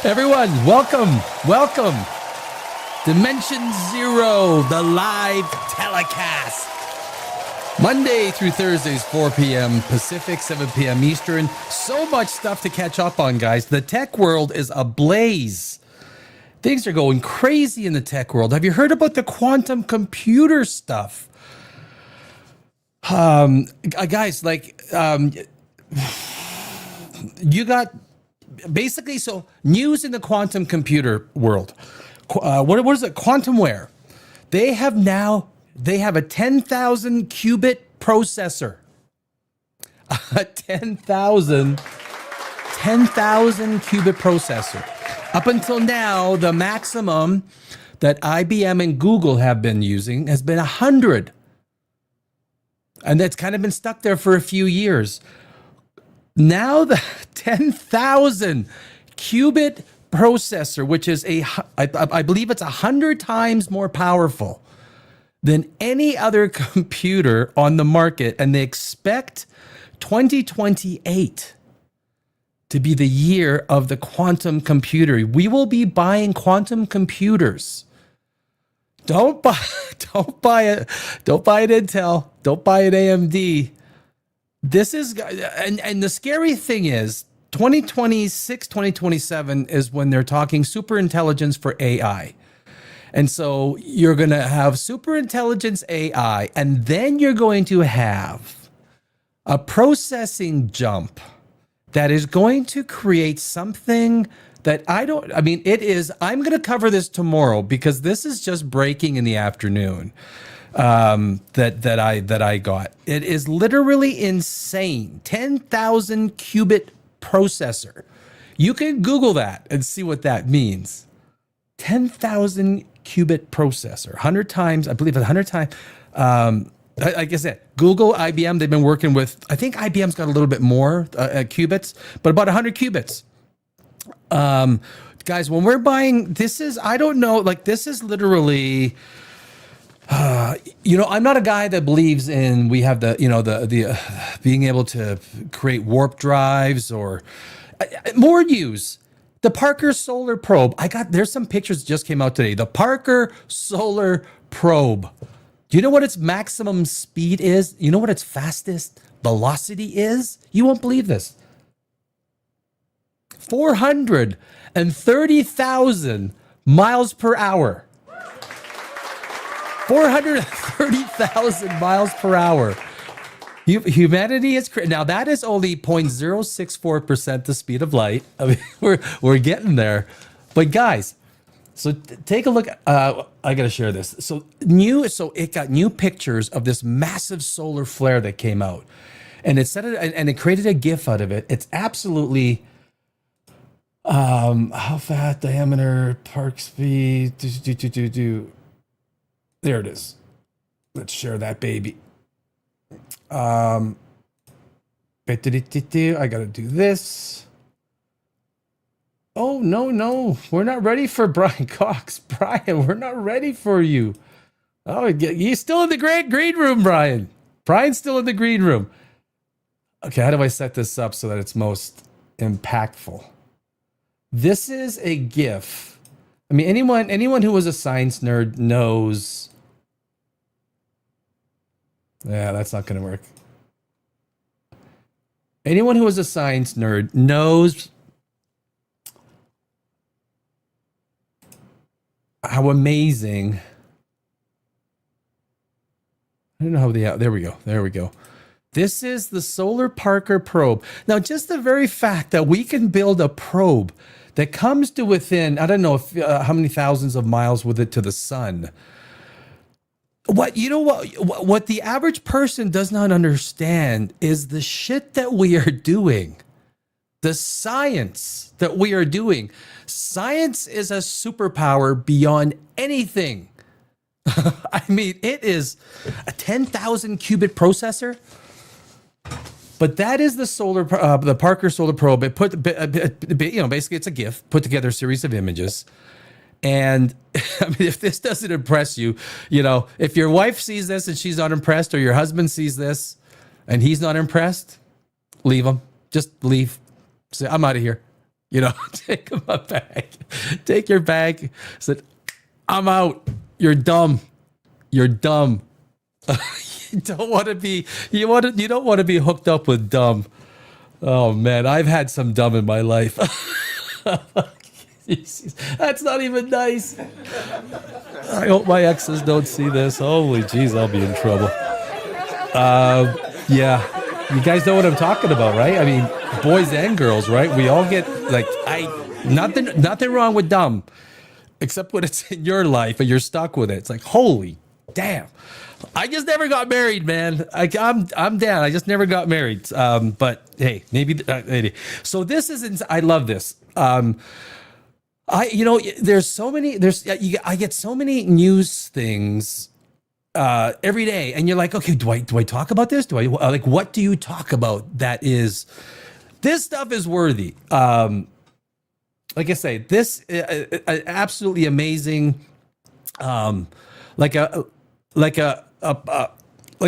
Everyone, welcome. Dimension Zero, the live telecast. Monday through Thursdays, 4 p.m. Pacific, 7 p.m. Eastern. So much stuff to catch up on, guys. The tech world is ablaze. Things are going crazy in the tech world. Have you heard about the quantum computer stuff? Guys, you got basically, so news in the quantum computer world. What is it? Quantumware. They have a 10,000 qubit processor. A 10,000 qubit processor. Up until now, the maximum that IBM and Google have been using has been 100. And that's kind of been stuck there for a few years. Now the 10,000 qubit processor, which is I believe it's 100 times more powerful than any other computer on the market, and they expect 2028 to be the year of the quantum computer. We will be buying quantum computers. Don't buy it. Don't buy it Intel. Don't buy it AMD. This is, and the scary thing is 2026, 2027 is when they're talking super intelligence for AI. And so you're going to have super intelligence AI, and then you're going to have a processing jump that is going to create something that I'm going to cover this tomorrow because this is just breaking in the afternoon. That I got. It is literally insane. 10,000 qubit processor. You can Google that and see what that means. 10,000 qubit processor. 100 times, I believe 100 times. Like I said, Google, IBM, they've been working with, I think IBM's got a little bit more qubits, but about 100 qubits. Guys, when we're buying, this is literally... I'm not a guy that believes in we have the being able to create warp drives or more news. The Parker Solar Probe. There's some pictures that just came out today. The Parker Solar Probe. Do you know what its maximum speed is? You know what its fastest velocity is? You won't believe this. 430,000 miles per hour. 430,000 miles per hour. Humanity is now that is only 0.064% the speed of light. I mean, we're getting there, but guys, so take a look. I gotta share this. So it got new pictures of this massive solar flare that came out, and it created a GIF out of it. It's absolutely. How fast, diameter, park speed, There it is. Let's share that baby. I gotta do this. Oh, no. We're not ready for Brian Cox. Brian, we're not ready for you. Oh, he's still in the green room, Brian. Brian's still in the green room. Okay, how do I set this up so that it's most impactful? This is a GIF. I mean, anyone who was a science nerd knows. Yeah, that's not going to work. Anyone who is a science nerd knows how amazing. I don't know how there we go. This is the Solar Parker Probe. Now, just the very fact that we can build a probe that comes to within, I don't know how many thousands of miles with it to the sun. What the average person does not understand is the shit that we are doing. The science that we are doing. Science is a superpower beyond anything. I mean, it is a 10,000 qubit processor. But that is the Parker Solar Probe. It basically it's a GIF, put together a series of images. And I mean, if this doesn't impress you, if your wife sees this and she's not impressed, or your husband sees this and he's not impressed, leave him. Just leave. Say, I'm out of here. You know, take my bag. Take your bag. Said, I'm out. You're dumb. You're dumb. You don't want to be. You don't want to be hooked up with dumb. Oh man, I've had some dumb in my life. That's not even nice. I hope my exes don't see this. Holy jeez, I'll be in trouble. Yeah, you guys know what I'm talking about, right? I mean, boys and girls, right? We all get like, nothing wrong with dumb, except when it's in your life and you're stuck with it. It's like, holy damn. I just never got married, man. I'm down. I just never got married. But hey, maybe. So this is. I love this. There's so many. I get so many news things every day, and you're like, okay, do I talk about this? Do I like what do you talk about? That is, this stuff is worthy. Like I say, this absolutely amazing. Like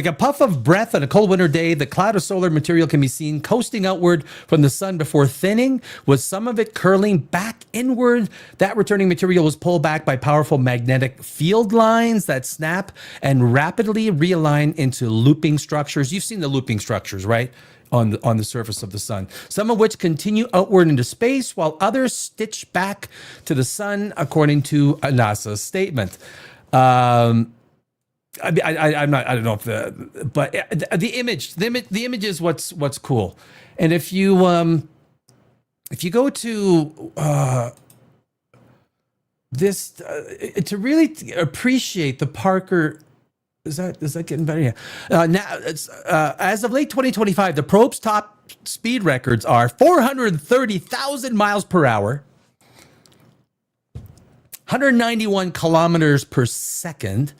a puff of breath on a cold winter day, the cloud of solar material can be seen coasting outward from the sun before thinning, with some of it curling back inward. That returning material was pulled back by powerful magnetic field lines that snap and rapidly realign into looping structures. You've seen the looping structures, right? On the surface of the sun, some of which continue outward into space, while others stitch back to the sun, according to a NASA statement. I'm not. I don't know if but the image is what's cool. And if you go to this to really appreciate the Parker. Is that getting better? Yeah. Now, as of late 2025, the probe's top speed records are 430,000 miles per hour, 191 kilometers per second,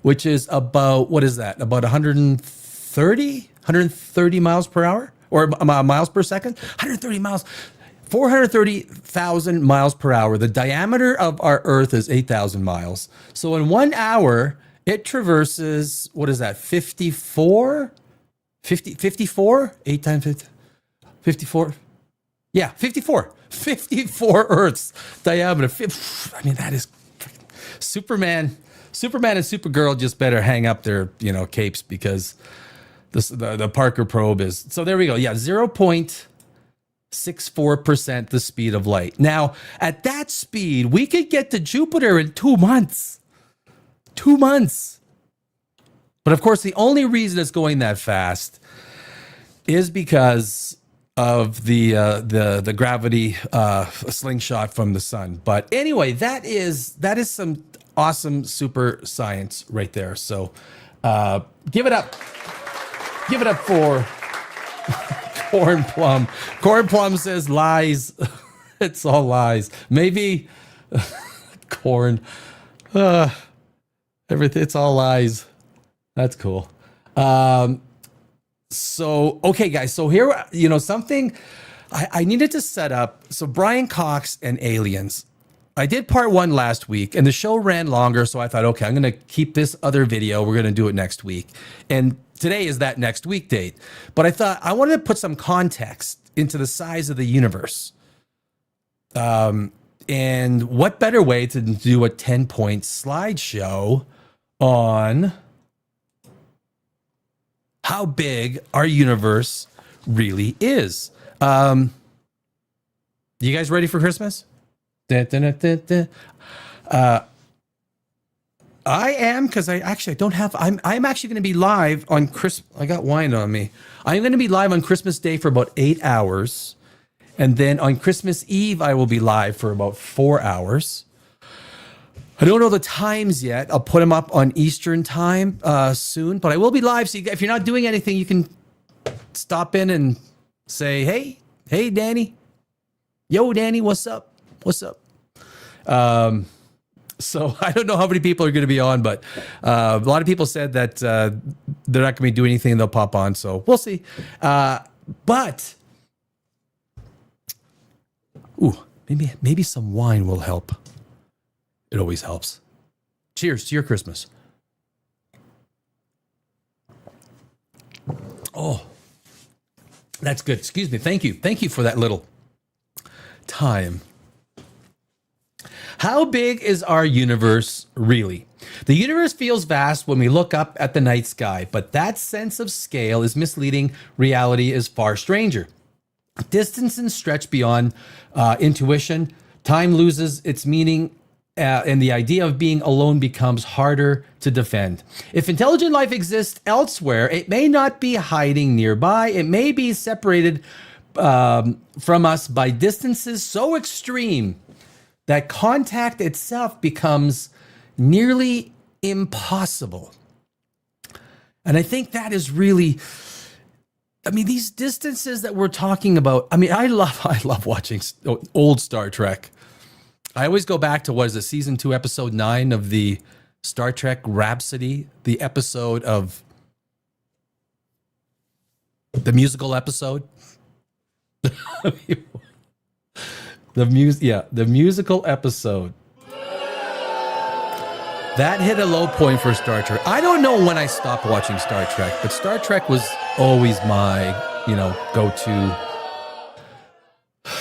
which is about, what is that? About 130 miles per hour, or miles per second? 130 miles. 430,000 miles per hour. The diameter of our Earth is 8,000 miles. So in 1 hour, it traverses, what is that, 54? 54? 8 times 50? 54? Yeah, 54. 54 Earth's diameter. I mean, that is Superman. Superman and Supergirl just better hang up their, capes, because the Parker probe is. So there we go. Yeah, 0.64% the speed of light. Now, at that speed, we could get to Jupiter in 2 months. 2 months. But of course, the only reason it's going that fast is because of the gravity slingshot from the sun. But anyway, that is some awesome super science right there. So give it up. Give it up for Corn Plum. Corn Plum says lies. It's all lies. Maybe corn. Everything, it's all lies. That's cool. So, okay, guys. So here, something I needed to set up. So Brian Cox and aliens. I did part 1 last week, and the show ran longer. So I thought, okay, I'm going to keep this other video. We're going to do it next week. And today is that next week date. But I thought I wanted to put some context into the size of the universe. And what better way to do a 10-point slideshow on how big our universe really is. You guys ready for Christmas? I am, because I don't have. I'm actually going to be live on Christmas. I got wine on me. I'm going to be live on Christmas Day for about 8 hours, and then on Christmas Eve I will be live for about 4 hours. I don't know the times yet. I'll put them up on Eastern time soon, but I will be live. So if you're not doing anything, you can stop in and say, hey, Danny. Yo, Danny, what's up? What's up? So I don't know how many people are going to be on, but a lot of people said that they're not going to be doing anything and they'll pop on. So we'll see. But, maybe some wine will help. It always helps. Cheers to your Christmas. Oh, that's good. Excuse me. Thank you. Thank you for that little time. How big is our universe really? The universe feels vast when we look up at the night sky, but that sense of scale is misleading. Reality is far stranger. Distances stretch beyond intuition. Time loses its meaning, and the idea of being alone becomes harder to defend. If intelligent life exists elsewhere, it may not be hiding nearby. It may be separated from us by distances so extreme that contact itself becomes nearly impossible. And I think that is really, I mean, these distances that we're talking about. I mean, I love watching old Star Trek. I always go back to, what is it, season 2, episode 9 of the Star Trek Rhapsody, the episode of the musical episode. The musical episode. That hit a low point for Star Trek. I don't know when I stopped watching Star Trek, but Star Trek was always my,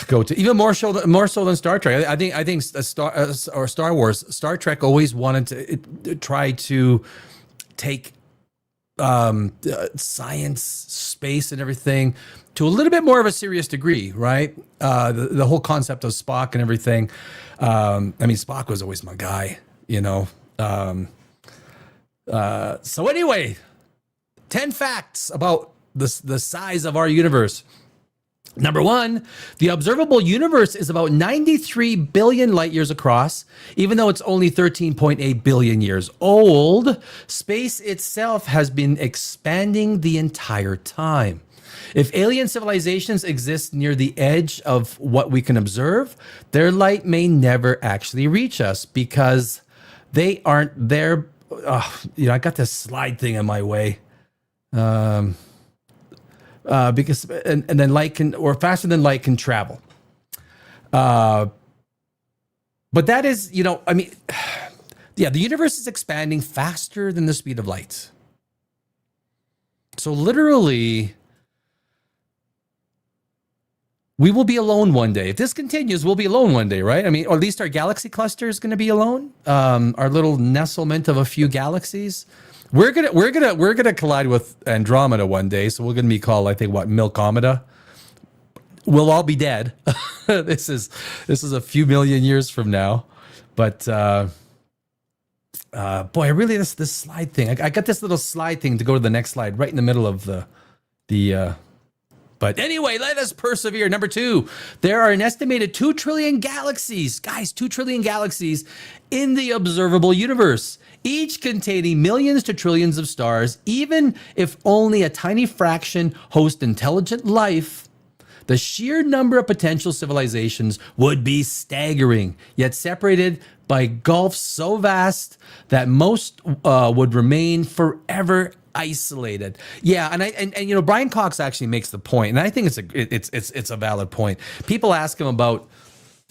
go-to, even more so than Star Trek. I think Star Wars, Star Trek always wanted to try to take science, space, and everything to a little bit more of a serious degree, right? The whole concept of Spock and everything. Spock was always my guy, So anyway, 10 facts about the size of our universe. Number 1, the observable universe is about 93 billion light years across, even though it's only 13.8 billion years old. Space itself has been expanding the entire time. If alien civilizations exist near the edge of what we can observe, their light may never actually reach us because they aren't there. I got this slide thing in my way. Because then light can, or faster than light can travel. But that is, the universe is expanding faster than the speed of light. So literally, we will be alone one day. If this continues, we'll be alone one day, right? Or at least our galaxy cluster is going to be alone. Our little nestlement of a few galaxies. We're gonna collide with Andromeda one day, so we're gonna be called, I think, Milkomeda. We'll all be dead. This is a few million years from now, but boy, I really this slide thing. I got this little slide thing to go to the next slide, right in the middle of the. But anyway, let us persevere. Number 2, there are an estimated 2 trillion galaxies, guys, 2 trillion galaxies in the observable universe, each containing millions to trillions of stars. Even if only a tiny fraction host intelligent life, the sheer number of potential civilizations would be staggering, yet separated by gulfs so vast that most would remain forever isolated. Yeah, and Brian Cox actually makes the point, and I think it's a valid point. People ask him about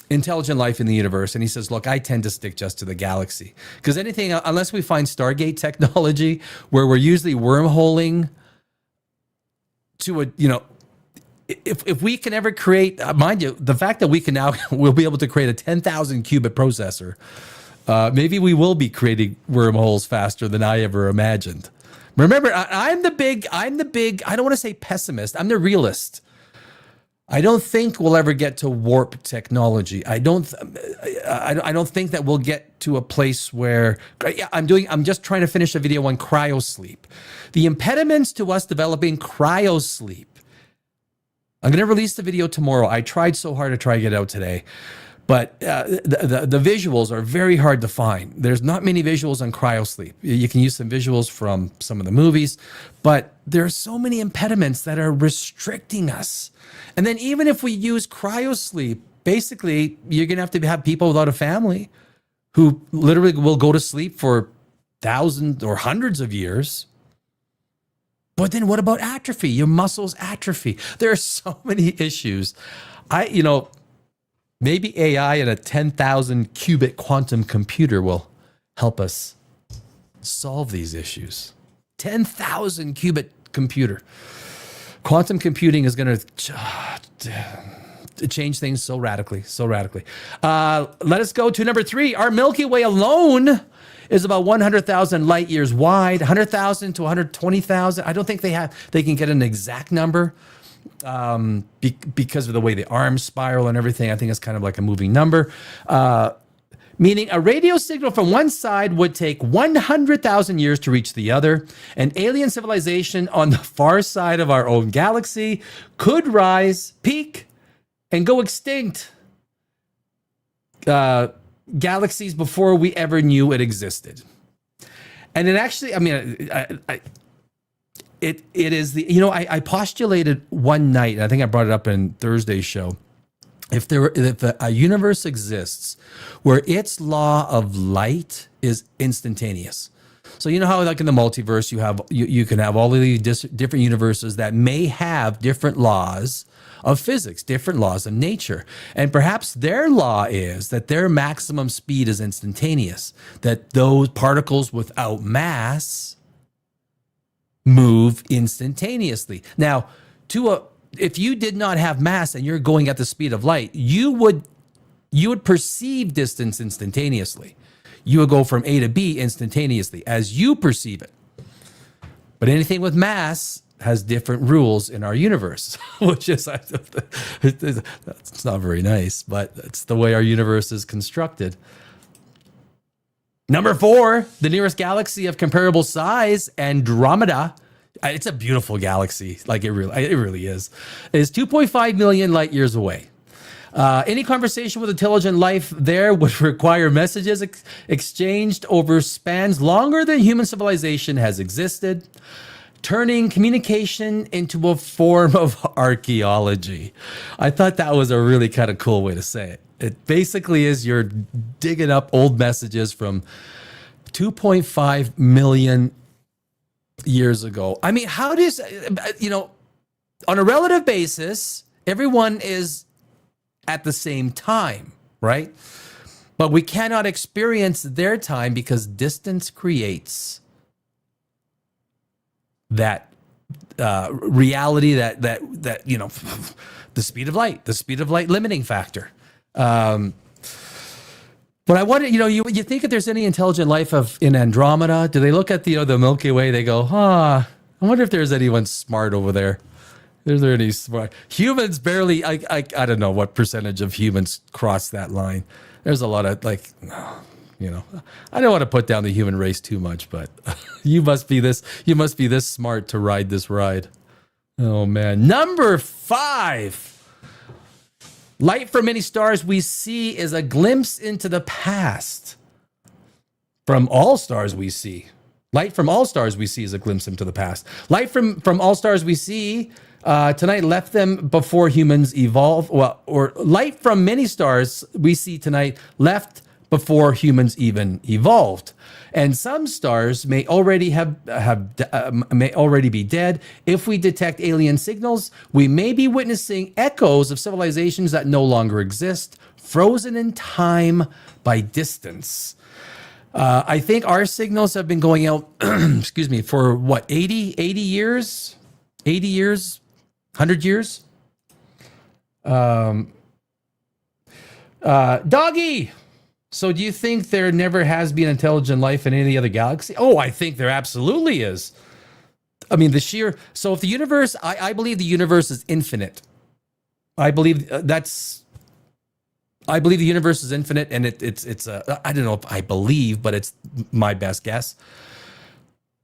intelligent life in the universe, and he says, look, I tend to stick just to the galaxy, because anything, unless we find Stargate technology where we're usually wormholing to a, if we can ever create, mind you, the fact that we can now, we'll be able to create a 10,000 qubit processor, maybe we will be creating wormholes faster than I ever imagined. Remember, I'm the big, I don't want to say pessimist, I'm the realist. I don't think we'll ever get to warp technology. I don't think that we'll get to a place where, I'm just trying to finish a video on cryosleep. The impediments to us developing cryosleep. I'm going to release the video tomorrow. I tried so hard to try to get it out today. But the visuals are very hard to find. There's not many visuals on cryosleep. You can use some visuals from some of the movies, but there are so many impediments that are restricting us. And then even if we use cryosleep, basically you're going to have people without a family who literally will go to sleep for thousands or hundreds of years. But then what about atrophy? Your muscles atrophy. There are so many issues. Maybe AI and a 10,000 qubit quantum computer will help us solve these issues. 10,000 qubit computer. Quantum computing is going to change things so radically, so radically. Let us go to number 3. Our Milky Way alone is about 100,000 light years wide, 100,000 to 120,000. I don't think they can get an exact number because of the way the arms spiral and everything. I think it's kind of like a moving number. Meaning a radio signal from one side would take 100,000 years to reach the other. An alien civilization on the far side of our own galaxy could rise, peak, and go extinct. Galaxies before we ever knew it existed. And it actually, I mean, it is the, I postulated one night, and I think I brought it up in Thursday's show. If a universe exists where its law of light is instantaneous. So you know how like in the multiverse you can have all of these different universes that may have different laws of physics, different laws of nature. And perhaps their law is that their maximum speed is instantaneous, that those particles without mass move instantaneously. Now, if you did not have mass and you're going at the speed of light, you would perceive distance instantaneously. You would go from A to B instantaneously as you perceive it. But anything with mass has different rules in our universe, which is, it's not very nice, but it's the way our universe is constructed. Number 4, the nearest galaxy of comparable size, Andromeda. It's a beautiful galaxy, like it really is 2.5 million light years away. Any conversation with intelligent life there would require messages exchanged over spans longer than human civilization has existed, turning communication into a form of archaeology. I thought that was a really kind of cool way to say it. It basically is you're digging up old messages from 2.5 million years ago. I mean, how does, on a relative basis, everyone is at the same time, right? But we cannot experience their time because distance creates that reality, that the speed of light limiting factor. But I wonder, you think if there's any intelligent life in Andromeda, do they look at the Milky Way? They go, I wonder if there's anyone smart over there. Is there any smart humans? Barely. I don't know what percentage of humans cross that line. There's a lot of I don't want to put down the human race too much, but you must be this smart to ride this ride. Oh man. Number 5. Light from many stars we see is a glimpse into the past. From all stars we see. Light from all stars we see is a glimpse into the past. Light from all stars we see tonight left them before humans evolved. Or light from many stars we see tonight left before humans even evolved. And some stars may already may already be dead. If we detect alien signals, we may be witnessing echoes of civilizations that no longer exist, frozen in time by distance. I think our signals have been going out, for what, 80 years? 80 years? 100 years? Doggy! So do you think there never has been intelligent life in any other galaxy? Oh, I think there absolutely is. I mean, so if the universe, I believe the universe is infinite. I believe the universe is infinite, and it's I don't know if I believe, but it's my best guess.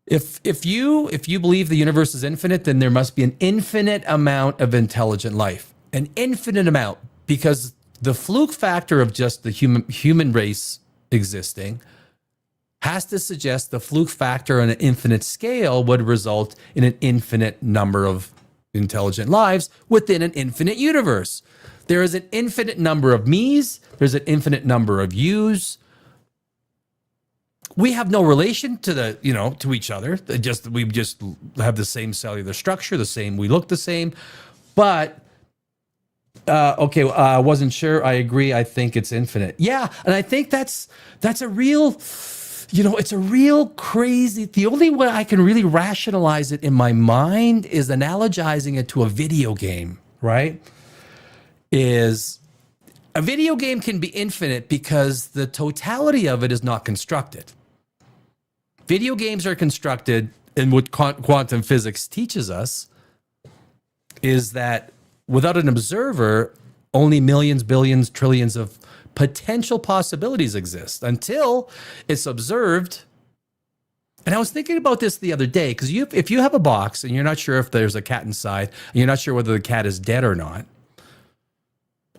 If you believe the universe is infinite, then there must be an infinite amount of intelligent life, an infinite amount, because the fluke factor of just the human race existing has to suggest the fluke factor on an infinite scale would result in an infinite number of intelligent lives within an infinite universe. There is an infinite number of me's. There's an infinite number of you's. We have no relation to to each other. We just have the same cellular structure, we look the same, but I wasn't sure. I agree. I think it's infinite. Yeah, and I think that's a real, it's a real crazy. The only way I can really rationalize it in my mind is analogizing it to a video game, right? is a video game can be infinite because the totality of it is not constructed. Video games are constructed, and what quantum physics teaches us is that without an observer, only millions, billions, trillions of potential possibilities exist until it's observed. And I was thinking about this the other day, because if you have a box and you're not sure if there's a cat inside, and you're not sure whether the cat is dead or not,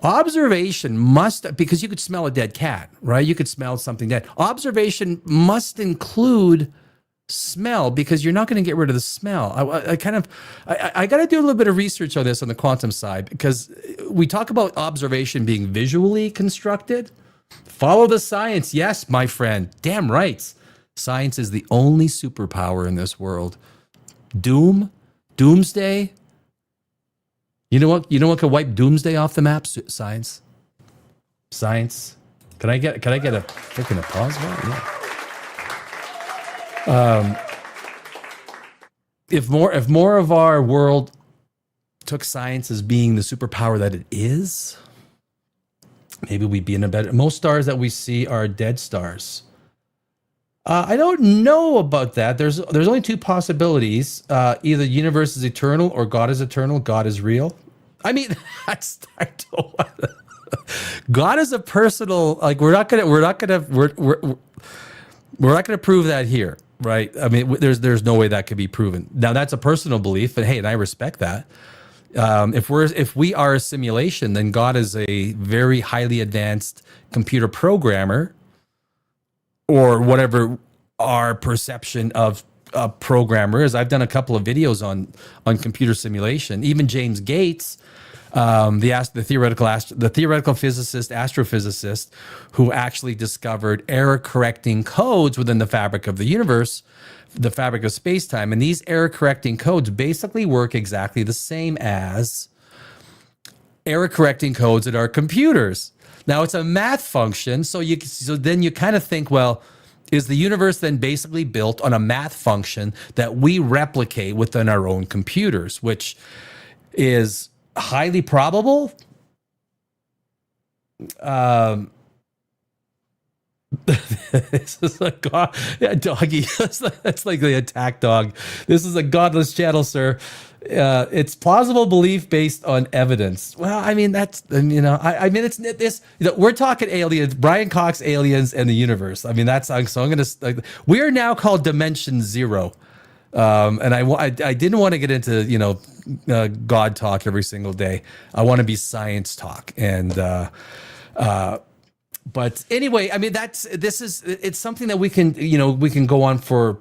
observation must, because you could smell a dead cat, right? You could smell something dead. Observation must include smell, because you're not going to get rid of the smell. I got to do a little bit of research on this on the quantum side, because we talk about observation being visually constructed. Follow the science. Yes, my friend. Damn right. Science is the only superpower in this world. Doomsday. You know what could wipe doomsday off the map? Science. Can I get a freaking applause? Yeah. If more of our world took science as being the superpower that it is, maybe we'd be in a better. Most stars that we see are dead stars. I don't know about that. There's only two possibilities. Either the universe is eternal or God is eternal. God is real. I mean, God is a personal. Like we're not gonna prove that here, right? I mean, there's no way that could be proven. Now that's a personal belief, and hey, and I respect that. If we are a simulation, then God is a very highly advanced computer programmer, or whatever our perception of a programmer is. I've done a couple of videos on computer simulation. Even James Gates, the theoretical physicist, astrophysicist, who actually discovered error correcting codes within the fabric of the universe, the fabric of space-time. And these error correcting codes basically work exactly the same as error correcting codes in our computers. Now it's a math function, so then you kind of think, well, is the universe then basically built on a math function that we replicate within our own computers, which is highly probable? This is a god, yeah, doggy. That's like the attack dog. This is a godless channel, sir. It's plausible belief based on evidence. Well, I mean, that's, I mean, it's this. We're talking aliens, Brian Cox, aliens, and the universe. I mean, that's so. I'm gonna. We are now called Dimension Zero, and I didn't want to get into God talk every single day. I want to be science talk, and but anyway, I mean, it's something that we can go on for.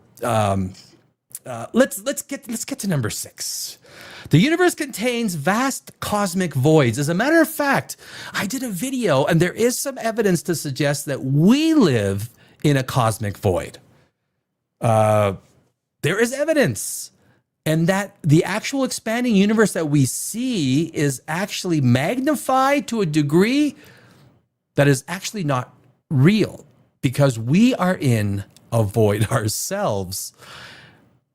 Let's get to number 6. The universe contains vast cosmic voids. As a matter of fact, I did a video, and there is some evidence to suggest that we live in a cosmic void. There is evidence, and that the actual expanding universe that we see is actually magnified to a degree that is actually not real, because we are in a void ourselves.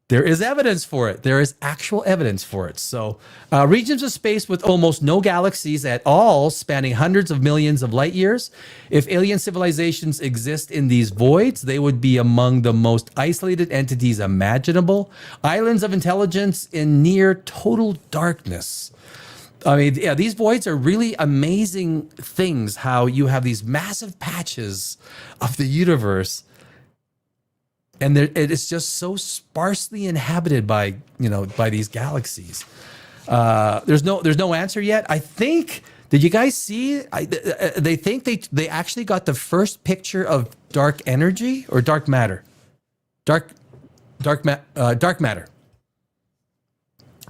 There is evidence for it. There is actual evidence for it. So regions of space with almost no galaxies at all, spanning hundreds of millions of light years. If alien civilizations exist in these voids, they would be among the most isolated entities imaginable. Islands of intelligence in near total darkness. I mean, yeah, these voids are really amazing things, how you have these massive patches of the universe, and it is just so sparsely inhabited by these galaxies. There's no answer yet. I think. Did you guys see? They think they actually got the first picture of dark energy or dark matter. Dark matter.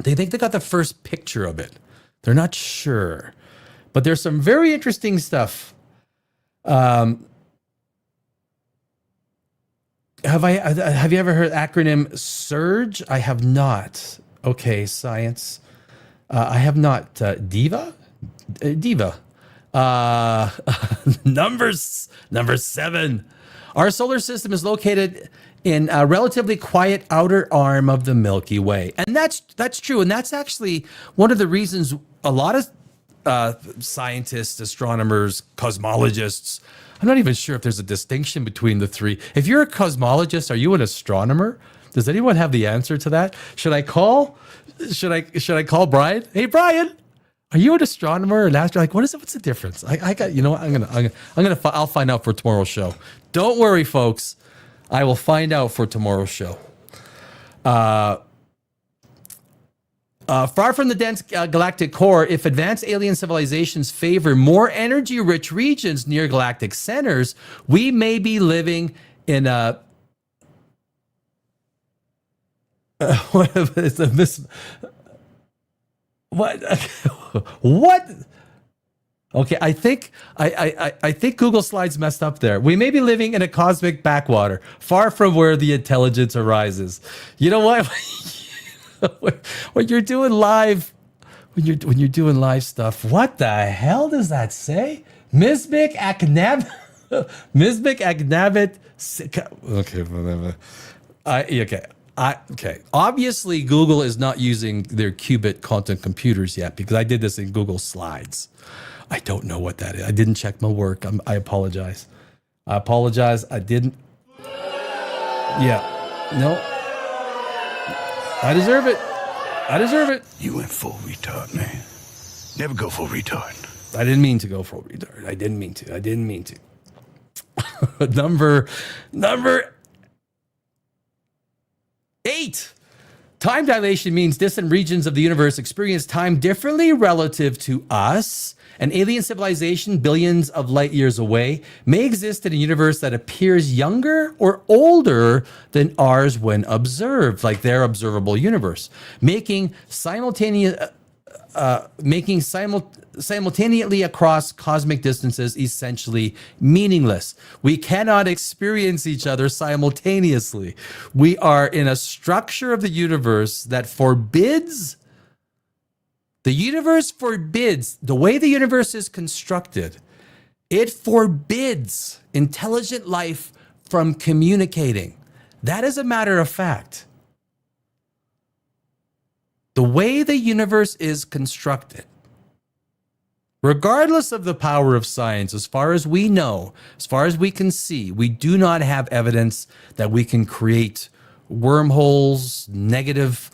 They think they got the first picture of it. They're not sure, but there's some very interesting stuff. Have you ever heard the acronym SURGE? I have not. Okay, science. I have not. Diva. Number 7. Our solar system is located in a relatively quiet outer arm of the Milky Way. And that's true. And that's actually one of the reasons a lot of scientists, astronomers, cosmologists. I'm not even sure if there's a distinction between the three. If you're a cosmologist, are you an astronomer? Does anyone have the answer to that? Should I call? Should I call Brian? Hey, Brian, are you an astronomer or an astronaut? Like, what's the difference? I got, you know what? I'll find out for tomorrow's show. Don't worry, folks. I will find out for tomorrow's show. Far from the dense galactic core, if advanced alien civilizations favor more energy-rich regions near galactic centers, we may be living in a what? What? Okay, I think Google Slides messed up there. We may be living in a cosmic backwater, far from where the intelligence arises. You know what? When you're doing live, when you're doing live stuff, what the hell does that say? Misbik Aknab, Misbik Agnabit. Okay, whatever. Okay. Obviously, Google is not using their qubit quantum computers yet because I did this in Google Slides. I don't know what that is. I didn't check my work. I apologize. I didn't. Yeah. No. I deserve it. You went full retard, man. Never go full retard. I didn't mean to go full retard. I didn't mean to. Number 8. Time dilation means distant regions of the universe experience time differently relative to us. An alien civilization billions of light years away may exist in a universe that appears younger or older than ours when observed, like their observable universe, making simultaneously across cosmic distances essentially meaningless. We cannot experience each other simultaneously. We are in a structure of the universe that forbids. The universe forbids, the way the universe is constructed, it forbids intelligent life from communicating. That is a matter of fact. The way the universe is constructed, regardless of the power of science, as far as we know, as far as we can see, we do not have evidence that we can create wormholes, negative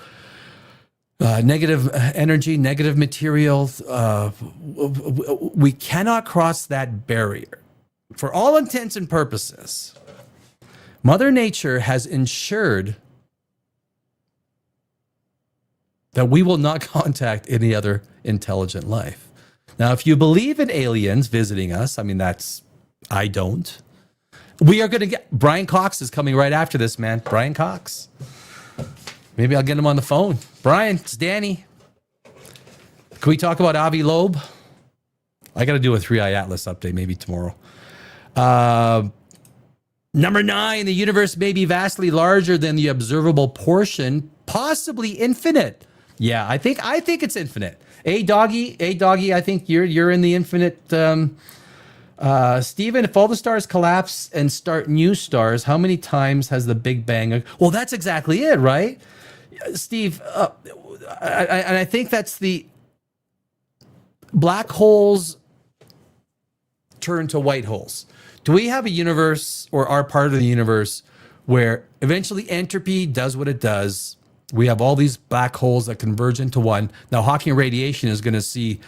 energy, negative material. We cannot cross that barrier. For all intents and purposes, Mother Nature has ensured that we will not contact any other intelligent life. Now, if you believe in aliens visiting us, I mean, I don't. We are going to get, Brian Cox is coming right after this, man. Brian Cox. Maybe I'll get him on the phone. Brian, it's Danny. Can we talk about Avi Loeb? I got to do a 3i Atlas update maybe tomorrow. Number 9, the universe may be vastly larger than the observable portion, possibly infinite. Yeah, I think it's infinite. Hey, doggy, I think you're in the infinite. Steven, if all the stars collapse and start new stars, how many times has the Big Bang? Well, that's exactly it, right? Steve, and I think that's the black holes turn to white holes. Do we have a universe or are part of the universe where eventually entropy does what it does? We have all these black holes that converge into one. Now, Hawking radiation is going to see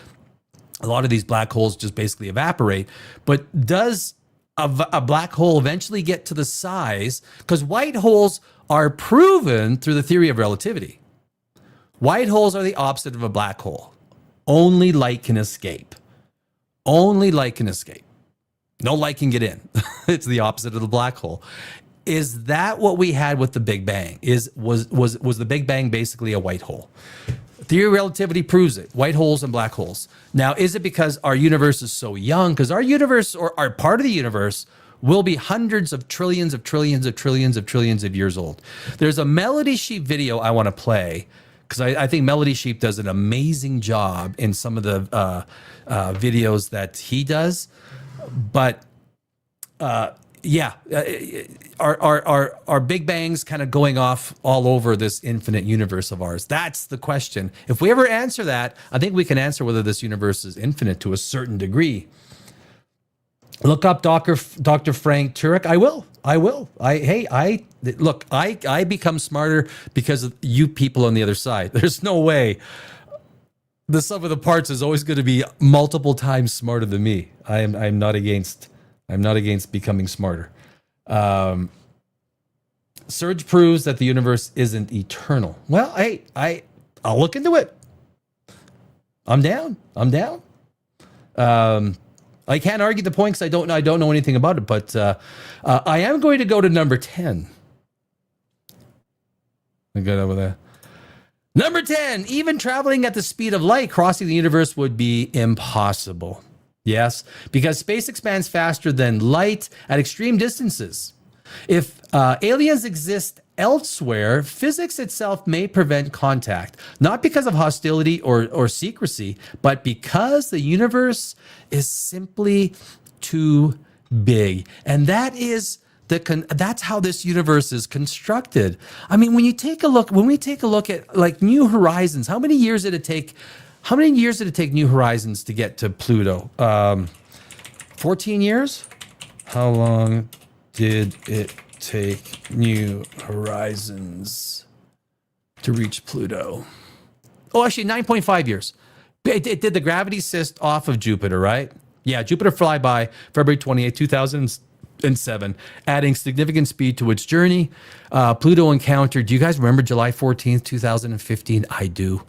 a lot of these black holes just basically evaporate. But does a black hole eventually get to the size? Because white holes are proven through the theory of relativity. White holes are the opposite of a black hole. Only light can escape. Only light can escape. No light can get in. It's the opposite of the black hole. Is that what we had with the Big Bang? Was the Big Bang basically a white hole? Theory of relativity proves it. White holes and black holes. Now, is it because our universe is so young? Because our universe, or our part of the universe, will be hundreds of trillions of trillions of trillions of trillions of years old. There's a Melody Sheep video I want to play, because I think Melody Sheep does an amazing job in some of the videos that he does. But yeah, are big bangs kind of going off all over this infinite universe of ours? That's the question. If we ever answer that, I think we can answer whether this universe is infinite to a certain degree. Look up Dr. Frank Turek. I will. I become smarter because of you people on the other side. There's no way the sum of the parts is always going to be multiple times smarter than me. I'm not against becoming smarter. Surge proves that the universe isn't eternal. Well, I'll look into it. I'm down. I can't argue the point because I don't know anything about it, but I am going to go to number 10. I got over there. Number 10, even traveling at the speed of light, crossing the universe would be impossible. Yes, because space expands faster than light at extreme distances. If aliens exist elsewhere, physics itself may prevent contact, not because of hostility or secrecy, but because the universe is simply too big. And that is that's how this universe is constructed. I mean, when we take a look at like New Horizons, how many years did it take New Horizons to get to Pluto? 14 years? How long did it take New Horizons to reach Pluto? Oh, actually, 9.5 years. It did the gravity assist off of Jupiter, right? Yeah, Jupiter flyby, February 28, 2007, adding significant speed to its journey. Pluto encounter. Do you guys remember July 14th, 2015? I do.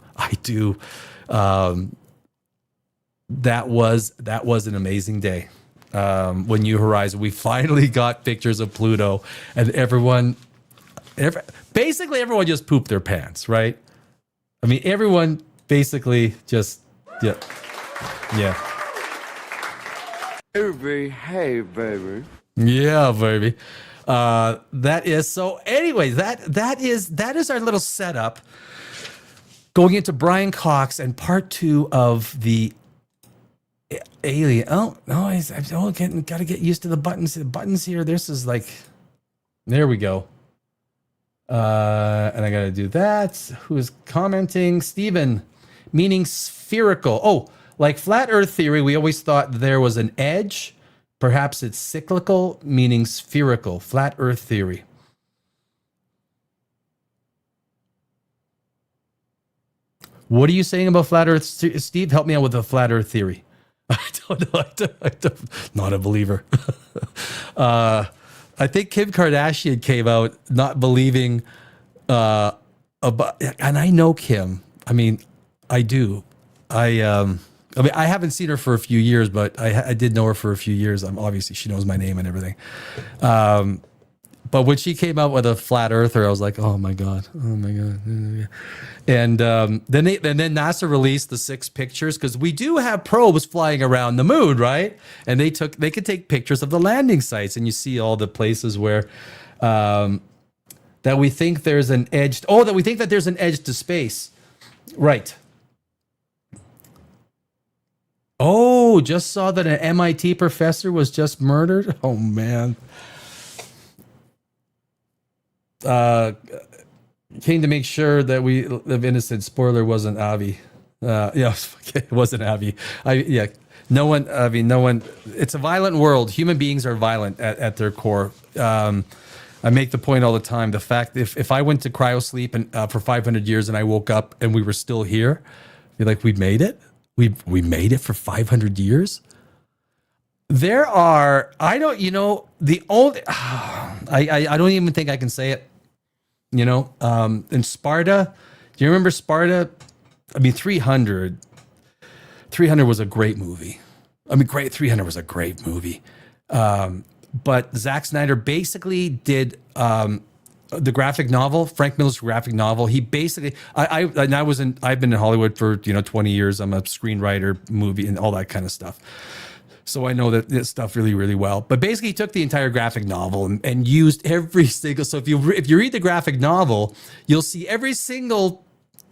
That was an amazing day. When New Horizon, we finally got pictures of Pluto, and basically everyone just pooped their pants, right? I mean, everyone basically just, yeah. Hey, baby. Yeah, baby. That is so. Anyway, that is our little setup going into Brian Cox and part 2 of the Alien. Oh no, I'm gotta get used to the buttons. The buttons here. This is like, there we go. And I gotta do that. Who's commenting? Steven, meaning spherical. Oh, like flat Earth theory. We always thought there was an edge. Perhaps it's cyclical, meaning spherical. Flat Earth theory. What are you saying about flat Earth, Steve? Help me out with the flat Earth theory. I don't know. Not a believer. I think Kim Kardashian came out not believing about, and I know Kim. I mean, I do. I haven't seen her for a few years, but I did know her for a few years. Obviously she knows my name and everything. But when she came out with a flat earther, I was like, oh my God. And then NASA released the 6 pictures, because we do have probes flying around the moon, right? And they could take pictures of the landing sites, and you see all the places where that we think there's an edge. That we think that there's an edge to space. Right. Oh, just saw that an MIT professor was just murdered. Oh man. Came to make sure that we live innocent. Spoiler, wasn't Avi. It wasn't Avi. No one. It's a violent world. Human beings are violent at their core. I make the point all the time. The fact if I went to cryo sleep and for 500 years and I woke up and we were still here, you're like, we made it. We made it for 500 years. There are. I don't. The only. I don't even think I can say it. In Sparta, do you remember Sparta? I mean, 300 was a great movie. 300 was a great movie. But Zack Snyder basically did the graphic novel, Frank Miller's graphic novel. He basically, I've been in Hollywood for 20 years. I'm a screenwriter, movie, and all that kind of stuff. So I know that this stuff really, really well. But basically, he took the entire graphic novel and used every single. So if you read the graphic novel, you'll see every single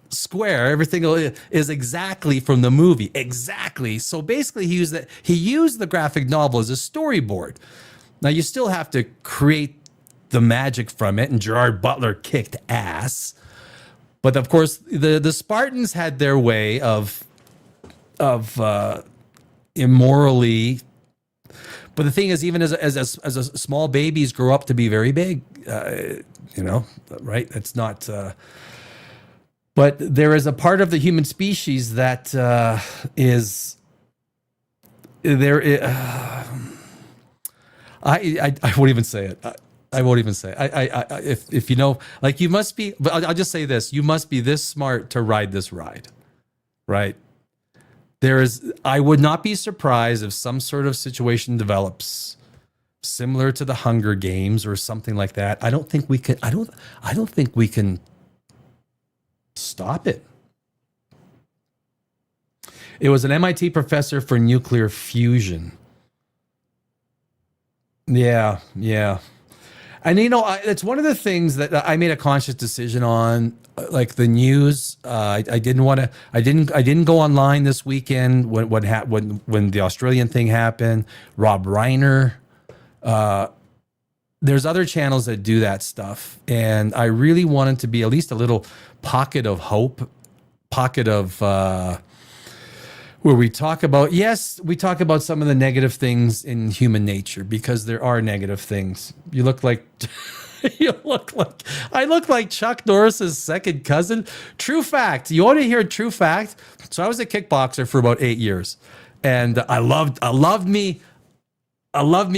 square, everything is exactly from the movie. Exactly. So basically, he used the graphic novel as a storyboard. Now you still have to create the magic from it, and Gerard Butler kicked ass. But of course, the Spartans had their way of immorally. But the thing is, even as small babies grow up to be very big, right? It's not. But there is a part of the human species that is there. I won't even say it. I won't even say it. If you know, like you must be. But I'll just say this: you must be this smart to ride this ride, right? I would not be surprised if some sort of situation develops similar to the Hunger Games or something like that. I don't think we can. I don't think we can stop it. It was an MIT professor for nuclear fusion. Yeah. And it's one of the things that I made a conscious decision on, like the news. I didn't go online this weekend when the Australian thing happened. Rob Reiner. There's other channels that do that stuff, and I really wanted to be at least a little pocket of hope, pocket of where we talk about some of the negative things in human nature, because there are negative things. You look like I look like Chuck Norris's second cousin. True fact. You want to hear a true fact? So I was a kickboxer for about 8 years, and I loved me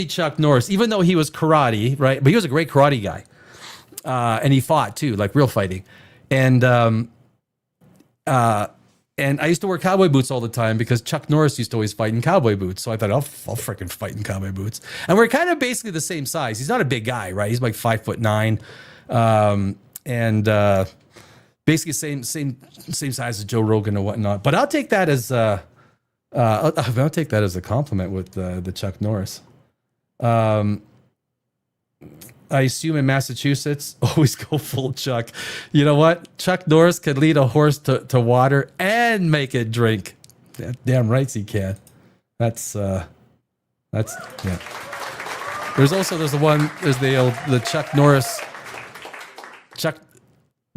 Chuck Norris, even though he was karate, right? But he was a great karate guy, and he fought too, like real fighting, and I used to wear cowboy boots all the time because Chuck Norris used to always fight in cowboy boots. So I thought, I'll freaking fight in cowboy boots. And we're kind of basically the same size. He's not a big guy, right? He's like 5'9", and basically same size as Joe Rogan and whatnot. But I'll take that as I'll take that as a compliment with the Chuck Norris. I assume in Massachusetts, always go full Chuck. You know what? Chuck Norris can lead a horse to water and make it drink. Damn rights he can. That's yeah. There's the Chuck Norris.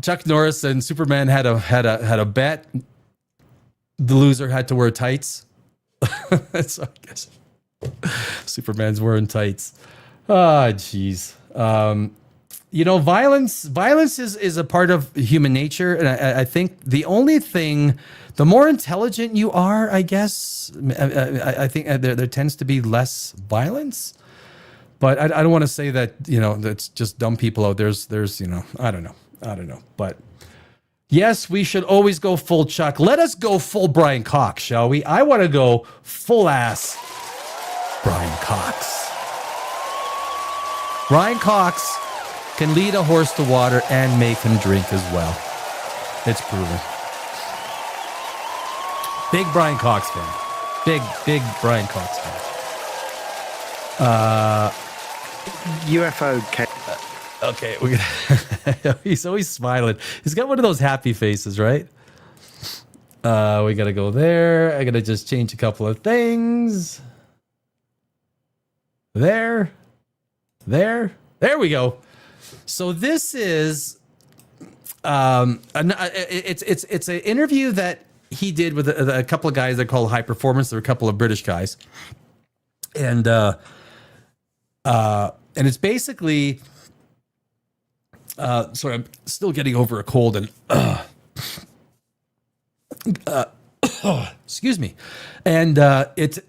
Chuck Norris and Superman had a bet. The loser had to wear tights. So I guess Superman's wearing tights. Ah, jeez. Violence is a part of human nature, and I think the only thing, the more intelligent you are, I guess, I think there tends to be less violence. But I don't want to say that that's just dumb people out there. There's I don't know, but yes, we should always go full Chuck. Let us go full Brian Cox, shall we? I want to go full ass Brian Cox. Brian Cox can lead a horse to water and make him drink as well. It's proven. Big Brian Cox fan. Big Brian Cox fan. UFO. Okay, he's always smiling. He's got one of those happy faces, right? We gotta go there. I gotta just change a couple of things. There we go. So this is it's an interview that he did with a couple of guys that call High Performance. They're a couple of British guys, and it's basically sorry, I'm still getting over a cold and excuse me, and it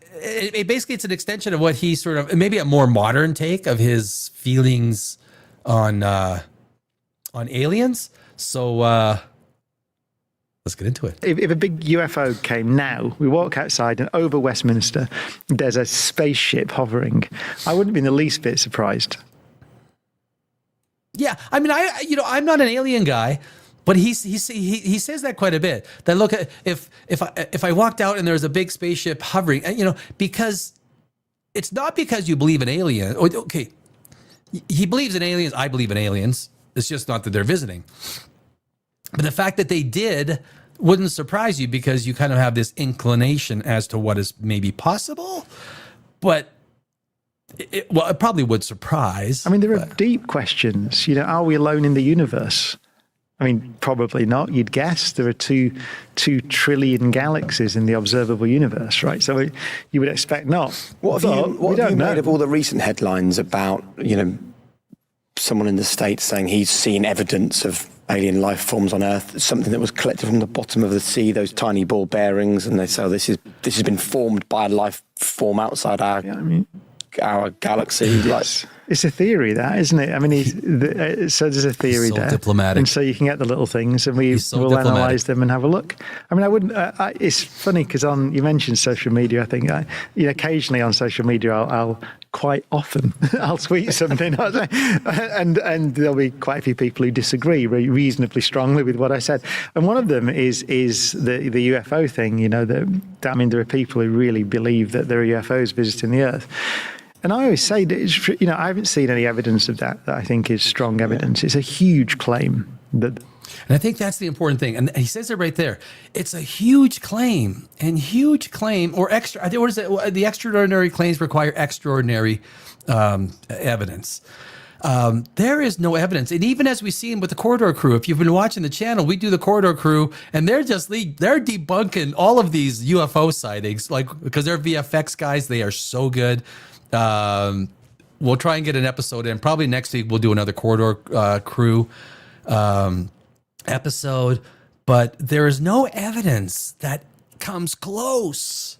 basically it's an extension of what he sort of, maybe a more modern take of his feelings on aliens. So let's get into it. If a big UFO came now, we walk outside and over Westminster, there's a spaceship hovering. I wouldn't be in the least bit surprised. Yeah, I mean, I'm not an alien guy. But he says that quite a bit. That look, if I walked out and there was a big spaceship hovering, because it's not because you believe in aliens. Okay, he believes in aliens. I believe in aliens. It's just not that they're visiting. But the fact that they did wouldn't surprise you, because you kind of have this inclination as to what is maybe possible. But Well, it probably would surprise. I mean, there are deep questions. Are we alone in the universe? I mean, probably not. You'd guess there are 2 trillion galaxies in the observable universe, right? So you would expect not. What have you made of all the recent headlines about, someone in the States saying he's seen evidence of alien life forms on Earth, something that was collected from the bottom of the sea, those tiny ball bearings, and they say, oh, this has been formed by a life form outside our galaxy. It's a theory, that, isn't it? I mean, so there's a theory He's so there. diplomatic. And so you can get the little things and we'll diplomatic. analyse them and have a look. I mean, I wouldn't, it's funny because you mentioned social media, I think, occasionally on social media, I'll quite often, I'll tweet something and there'll be quite a few people who disagree reasonably strongly with what I said. And one of them is the UFO thing, there are people who really believe that there are UFOs visiting the Earth. And I always say that, I haven't seen any evidence of that I think is strong evidence. It's a huge claim that. And I think that's the important thing. And he says it right there. It's a huge claim, or extra. I think, what is it? The extraordinary claims require extraordinary evidence. There is no evidence. And even as we see with the Corridor Crew, if you've been watching the channel, we do the Corridor Crew, and they're debunking all of these UFO sightings, because they're VFX guys. They are so good. We'll try and get an episode in. Probably next week we'll do another Corridor Crew episode. But there is no evidence that comes close.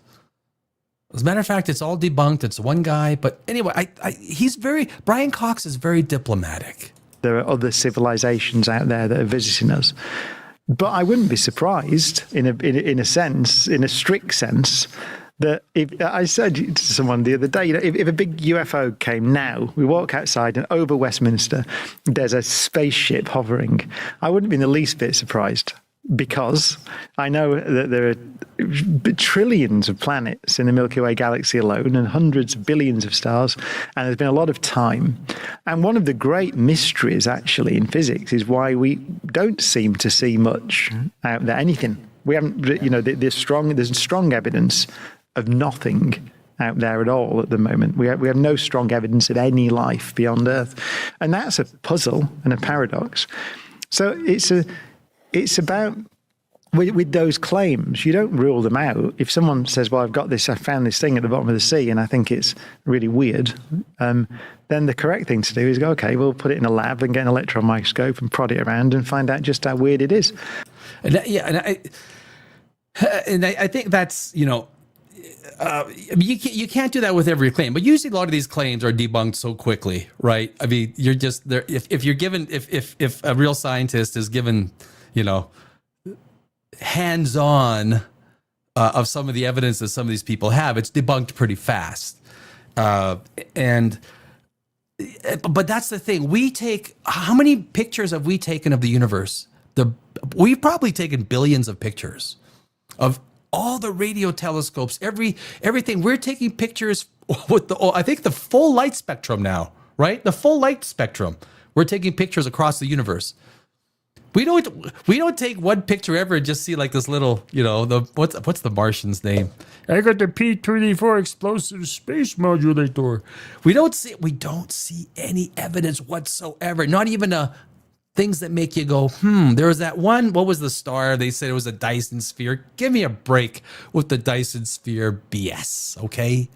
As a matter of fact, it's all debunked. It's one guy. But anyway, Brian Cox is very diplomatic. There are other civilizations out there that are visiting us. But I wouldn't be surprised in a strict sense, that if I said to someone the other day, if a big UFO came now, we walk outside and over Westminster, there's a spaceship hovering, I wouldn't be in the least bit surprised, because I know that there are trillions of planets in the Milky Way galaxy alone and hundreds of billions of stars, and there's been a lot of time. And one of the great mysteries actually in physics is why we don't seem to see much out there, anything. We haven't, there's strong evidence of nothing out there at all at the moment. We have no strong evidence of any life beyond Earth. And that's a puzzle and a paradox. So it's about, with those claims, you don't rule them out. If someone says, well, I found this thing at the bottom of the sea and I think it's really weird, then the correct thing to do is go, okay, we'll put it in a lab and get an electron microscope and prod it around and find out just how weird it is. I think that's, you can't do that with every claim, but usually a lot of these claims are debunked so quickly, right? I mean, you're just there. If you're given, if a real scientist is given, hands-on of some of the evidence that some of these people have, it's debunked pretty fast. But that's the thing. How many pictures have we taken of the universe? We've probably taken billions of pictures of all the radio telescopes, everything. We're taking pictures with I think the full light spectrum now, right? The full light spectrum. We're taking pictures across the universe. We don't take one picture ever and just see like this little, what's the Martian's name? I got the P-24 explosive space modulator. We don't see any evidence whatsoever. Not even things that make you go, there was that one, what was the star? They said it was a Dyson sphere. Give me a break with the Dyson sphere BS, okay?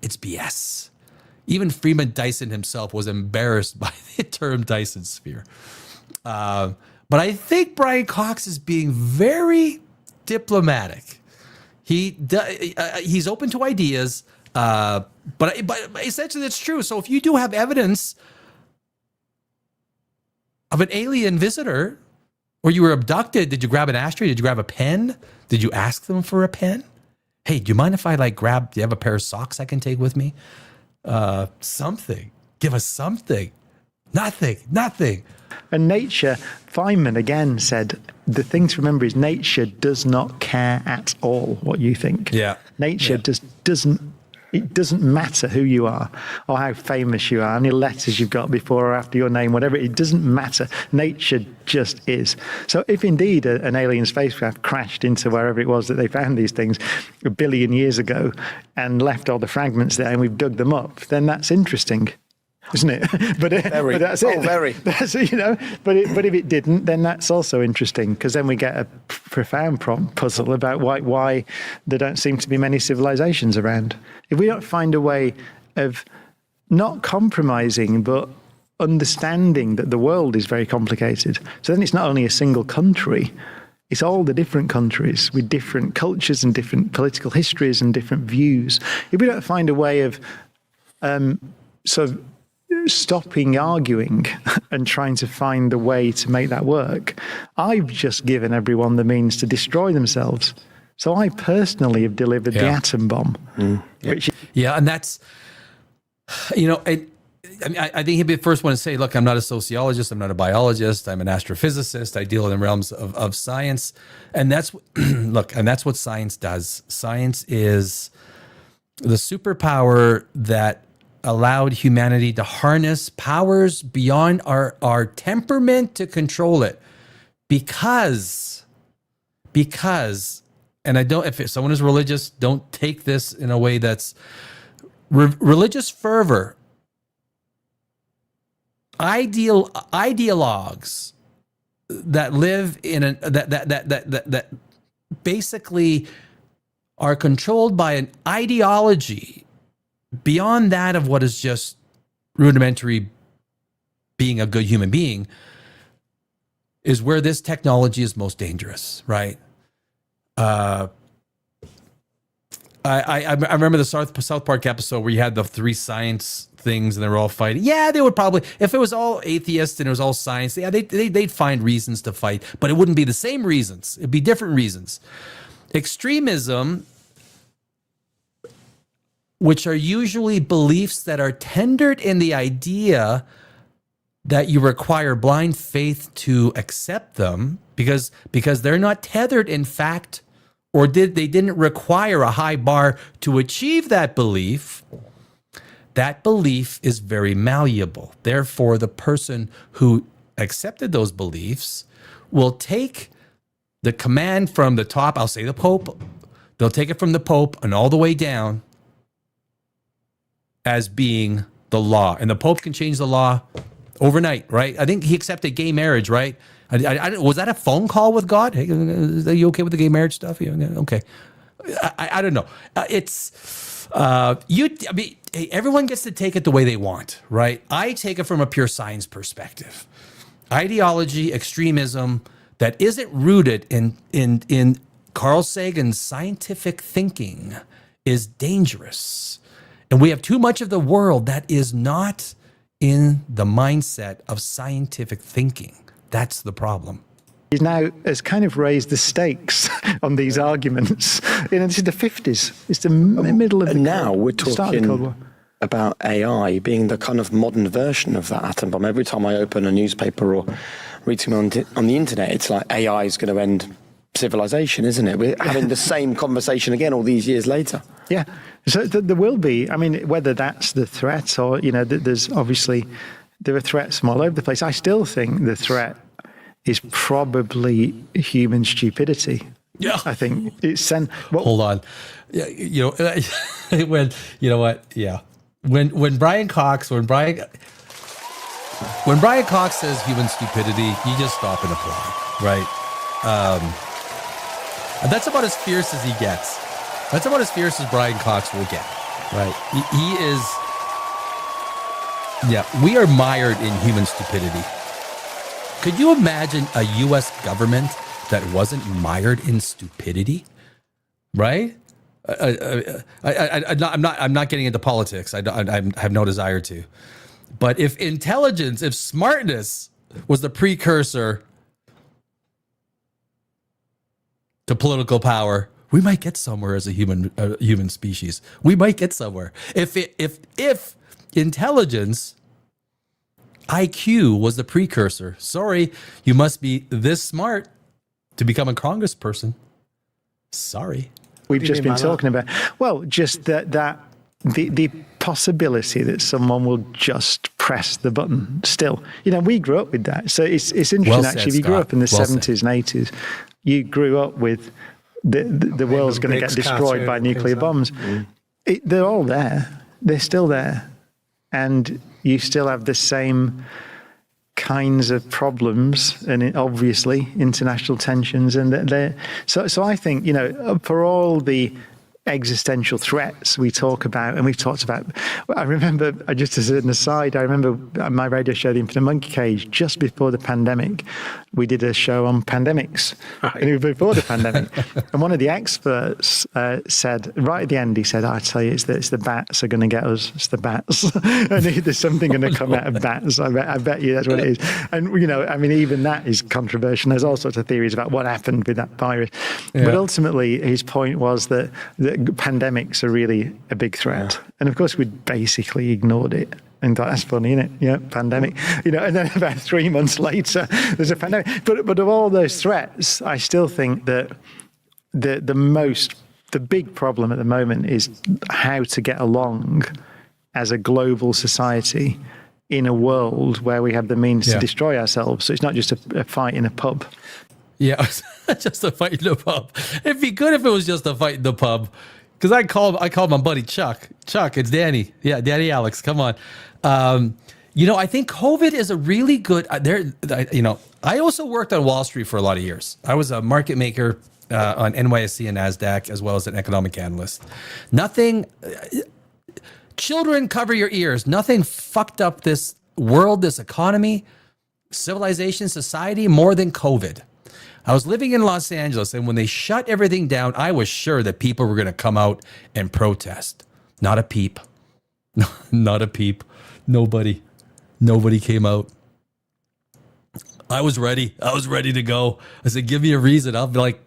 It's BS. Even Freeman Dyson himself was embarrassed by the term Dyson sphere. But I think Brian Cox is being very diplomatic. He's open to ideas, but essentially it's true. So if you do have evidence of an alien visitor, or you were abducted, did you grab an ashtray? Did you grab a pen? Did you ask them for a pen? Hey, do you mind if I do you have a pair of socks I can take with me? Something. Give us something. Nothing. And nature, Feynman again said, the thing to remember is nature does not care at all what you think. Yeah. Nature just doesn't It doesn't matter who you are or how famous you are, how many letters you've got before or after your name, whatever. It doesn't matter. Nature just is. So if indeed an alien spacecraft crashed into wherever it was that they found these things 1 billion years ago and left all the fragments there and we've dug them up, then that's interesting. Isn't it? but that's it. Oh, very. That's, but if it didn't, then that's also interesting, because then we get a profound puzzle about why there don't seem to be many civilizations around. If we don't find a way of not compromising, but understanding that the world is very complicated, so then it's not only a single country, it's all the different countries with different cultures and different political histories and different views. If we don't find a way of sort of stopping arguing and trying to find a way to make that work, I've just given everyone the means to destroy themselves. So I personally have delivered the atom bomb. Which and that's, I think he'd be the first one to say, look, I'm not a sociologist, I'm not a biologist, I'm an astrophysicist, I deal in the realms of science. And that's, and that's what science does. Science is the superpower that allowed humanity to harness powers beyond our temperament to control it. Because, and if someone is religious, don't take this in a way that's religious fervor. Ideologues that live in that basically are controlled by an ideology beyond that of what is just rudimentary being a good human being, is where this technology is most dangerous, right? I remember the South Park episode where you had the 3 science things and they were all fighting. Yeah, they would probably, if it was all atheists and it was all science, they'd find reasons to fight, but it wouldn't be the same reasons. It'd be different reasons. Extremism, which are usually beliefs that are tendered in the idea that you require blind faith to accept them, because they're not tethered in fact, or they didn't require a high bar to achieve that belief. That belief is very malleable. Therefore, the person who accepted those beliefs will take the command from the top, I'll say the Pope, they'll take it from the Pope and all the way down as being the law. And the Pope can change the law overnight, right? I think he accepted gay marriage, right? Was that a phone call with God? Hey, are you okay with the gay marriage stuff? Yeah, okay. I don't know. Everyone gets to take it the way they want, right? I take it from a pure science perspective. Ideology, extremism that isn't rooted in Carl Sagan's scientific thinking is dangerous. And we have too much of the world that is not in the mindset of scientific thinking. That's the problem. He now has kind of raised the stakes on these arguments. This is the 50s. It's the middle of the now we're start of the Cold War. talking about AI being the kind of modern version of that atom bomb. Every time I open a newspaper or read something on the internet, it's like AI is going to end civilization, isn't it? We're having the same conversation again all these years later. Yeah. So there will be, I mean, whether that's the threat or, there's obviously, there are threats from all over the place. I still think the threat is probably human stupidity. Yeah. I think it's hold on. When Brian Cox says human stupidity, you just stop and applaud, right? And that's about as fierce as he gets. That's about as fierce as Brian Cox will get, right? He is, we are mired in human stupidity. Could you imagine a U.S. government that wasn't mired in stupidity, right? I'm not getting into politics. I have no desire to. But if intelligence, if smartness was the precursor to political power, we might get somewhere as a human species. We might get somewhere. If intelligence, IQ was the precursor. Sorry, you must be this smart to become a congressperson. Sorry. We've just been talking about, well, just that the possibility that someone will just press the button still. We grew up with that. So it's interesting, Well said, actually. If you grew Scott. up in the Well said. 70s and 80s, you grew up with the world's going to get Biggs destroyed by cartoon, nuclear things bombs. They're all there. They're still there. And you still have the same kinds of problems, and obviously international tensions, and so I think for all the existential threats we talk about, and we've talked about. I remember, just as an aside, I remember my radio show, The Infinite Monkey Cage, just before the pandemic, we did a show on pandemics. And it was before the pandemic. And one of the experts said, right at the end, he said, I tell you, it's the bats are going to get us. It's the bats. And there's something going to come out of bats. I bet you that's what it is. And, even that is controversial. There's all sorts of theories about what happened with that virus. Yeah. But ultimately, his point was that pandemics are really a big threat. Yeah. And of course, we basically ignored it and thought, that's funny, isn't it? Yeah, pandemic. And then about 3 months later, there's a pandemic. But of all those threats, I still think that the big problem at the moment is how to get along as a global society in a world where we have the means to destroy ourselves. So it's not just a fight in a pub. Yeah, just a fight in the pub. It'd be good if it was just a fight in the pub. Because I called my buddy Chuck. Chuck, it's Danny. Yeah, Danny Alex, come on. I think COVID is a really good, I also worked on Wall Street for a lot of years. I was a market maker on NYSE and NASDAQ, as well as an economic analyst. Children, cover your ears. Nothing fucked up this world, this economy, civilization, society more than COVID. I was living in Los Angeles, and when they shut everything down, I was sure that people were going to come out and protest. Not a peep. Not a peep. Nobody came out. I was ready. I was ready to go. I said, give me a reason. I'll be like,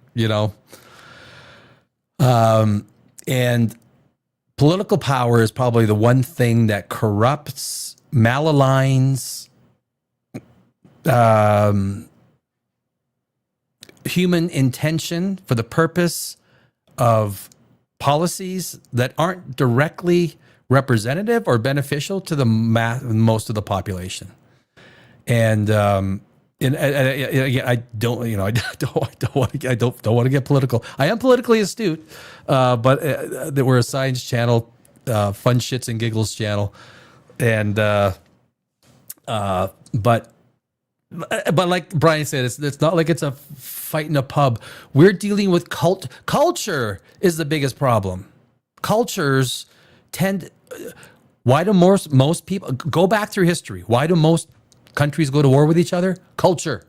and political power is probably the one thing that corrupts, malaligns, human intention for the purpose of policies that aren't directly representative or beneficial to the most of the population. And again, I don't want to get political. I am politically astute, but we're a science channel, fun shits and giggles channel, and but like Brian said, it's not like it's a fight in a pub. We're dealing with culture is the biggest problem. Cultures tend. Why do most people go back through history? Why do most countries go to war with each other? Culture.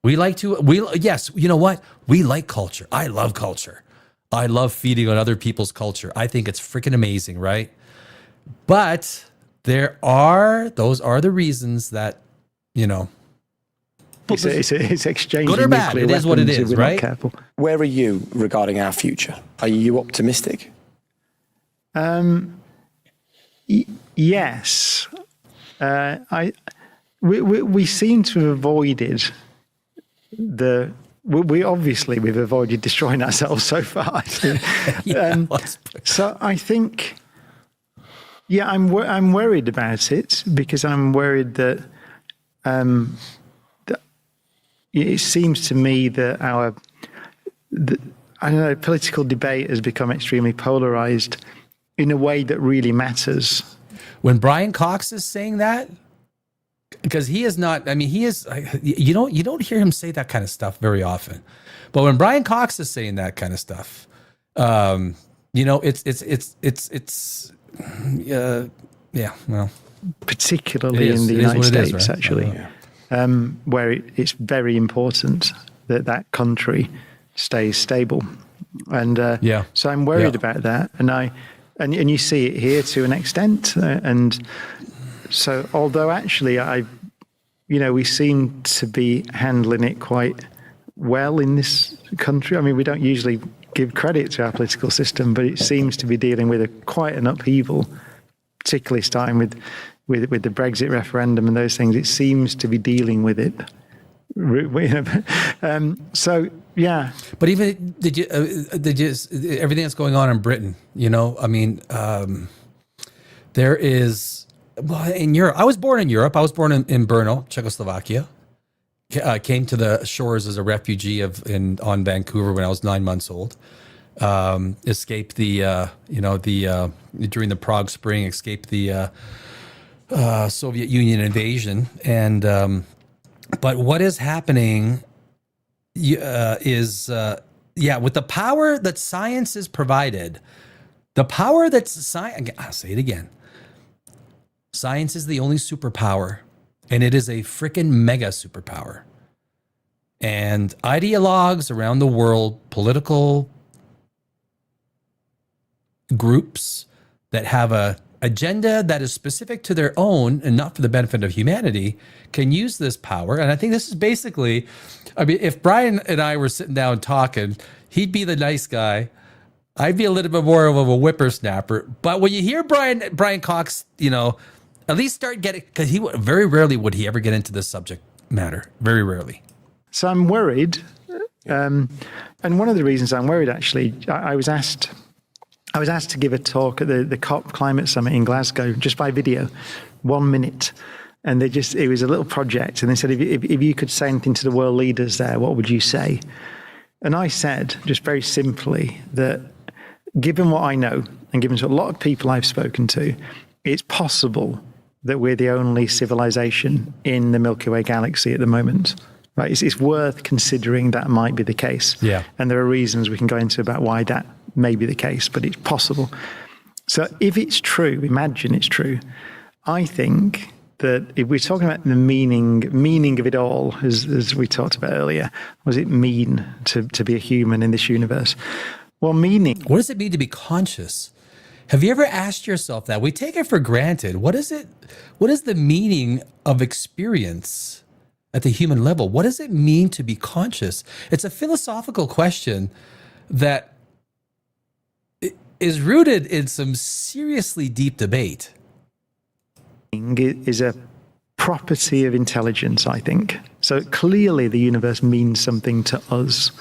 Yes, you know what? We like culture. I love culture. I love feeding on other people's culture. I think it's freaking amazing, right? But those are the reasons that, It's exchanging good or bad. nuclear It is what it weapons if is, we're not right? careful. Where are you regarding our future? Are you optimistic? Yes. We seem to have avoided we've avoided destroying ourselves so far. So I think, I'm worried about it, because I'm worried that it seems to me that political debate has become extremely polarized in a way that really matters. When Brian Cox is saying that, because he is not, you don't hear him say that kind of stuff very often. But when Brian Cox is saying that kind of stuff, particularly in the United States, right? Actually, where it's very important that country stays stable, and so I'm worried about that, and you see it here to an extent, and so although actually we seem to be handling it quite well in this country. I mean, we don't usually give credit to our political system, but it seems to be dealing with quite an upheaval, particularly starting with the Brexit referendum and those things. It seems to be dealing with it So yeah, But even did you everything that's going on in Britain? I mean, there is in Europe. I was born in Europe. I was born in Brno, Czechoslovakia. Came to the shores as a refugee on Vancouver when I was 9 months old. Escaped during the Prague Spring. Escaped the Soviet Union invasion, and but what is happening is with the power that science is provided, the power that's science. I'll say it again. Science is the only superpower, and it is a freaking mega superpower. And ideologues around the world, political groups that have a agenda that is specific to their own and not for the benefit of humanity, can use this power. And I think this is basically, I mean, if Brian and I were sitting down talking, he'd be the nice guy. I'd be a little bit more of a whippersnapper. But when you hear Brian Cox, at least start getting, because very rarely would he ever get into this subject matter. Very rarely. So I'm worried. And one of the reasons I'm worried, actually, I was asked to give a talk at the COP Climate Summit in Glasgow, just by video, 1 minute. And it was a little project. And they said, if you could say anything to the world leaders there, what would you say? And I said, just very simply, that given what I know, and given to a lot of people I've spoken to, it's possible that we're the only civilization in the Milky Way galaxy at the moment. Right? It's worth considering that might be the case. Yeah. And there are reasons we can go into about why that may be the case, but it's possible. So if it's true, imagine it's true, I think that if we're talking about the meaning of it all, as we talked about earlier, what does it mean to be a human in this universe? Well, meaning. What does it mean to be conscious? Have you ever asked yourself that? We take it for granted. What is it? What is the meaning of experience at the human level? What does it mean to be conscious? It's a philosophical question that is rooted in some seriously deep debate. Is a property of intelligence, I think. So clearly the universe means something to us.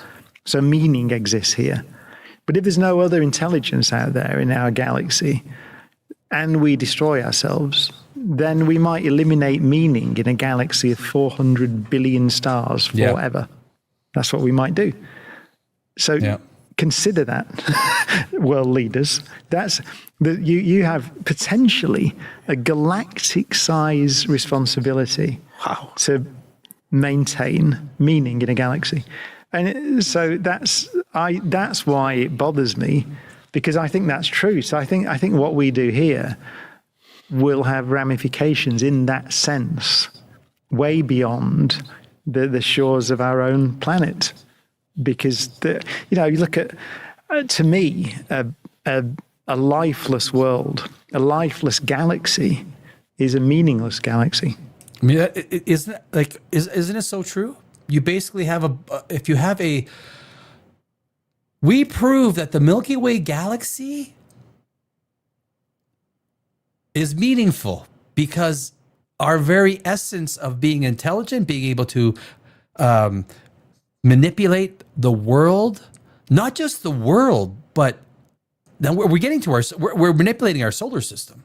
So meaning exists here. But if there's no other intelligence out there in our galaxy and we destroy ourselves, then we might eliminate meaning in a galaxy of 400 billion stars forever. That's what we might do. So consider that, world leaders. You have potentially a galactic size responsibility to maintain meaning in a galaxy. And so that's why it bothers me, because I think that's true. So I think what we do here will have ramifications in that sense, way beyond the shores of our own planet. Because you look at, to me, a lifeless world, a lifeless galaxy, is a meaningless galaxy. I mean, isn't it so true? You basically have we prove that the Milky Way galaxy is meaningful because our very essence of being intelligent, being able to manipulate the world, not just the world, but now we're getting to we're manipulating our solar system.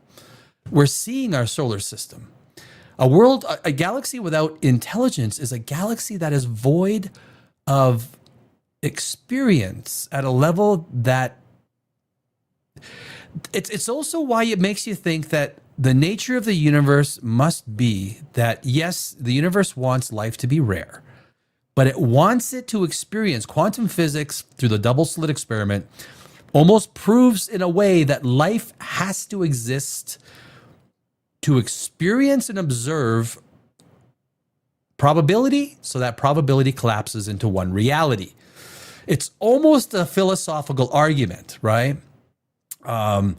We're seeing our solar system. A galaxy without intelligence is a galaxy that is void of experience at a level that it's also why it makes you think that the nature of the universe must be that, yes, the universe wants life to be rare, but it wants it to experience. Quantum physics, through the double slit experiment, almost proves in a way that life has to exist to experience and observe probability, so that probability collapses into one reality. It's almost a philosophical argument, right? And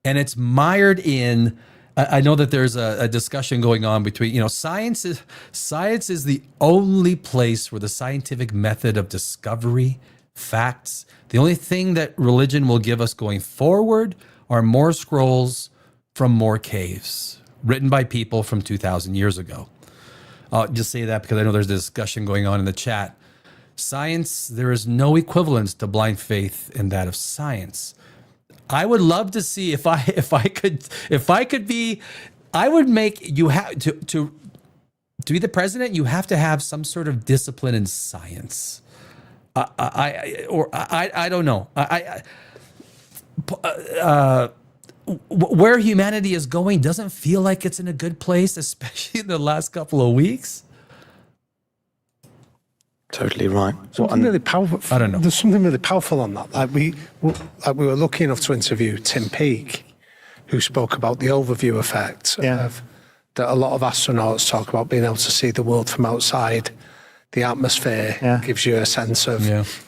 it's mired in, I know that there's a discussion going on between, science is the only place where the scientific method of discovery, facts, the only thing that religion will give us going forward are more scrolls from more caves, written by people from 2,000 years ago. I'll just say that because I know there's a discussion going on in the chat. Science, there is no equivalence to blind faith in that of science. I would love to see if I could be, I would make you have to be the president. You have to have some sort of discipline in science. I don't know. Where humanity is going doesn't feel like it's in a good place, especially in the last couple of weeks. Totally right. Something really powerful. I don't know. There's something really powerful on that. Like we were lucky enough to interview Tim Peake, who spoke about the overview effect of that a lot of astronauts talk about, being able to see the world from outside the atmosphere. Gives you a sense of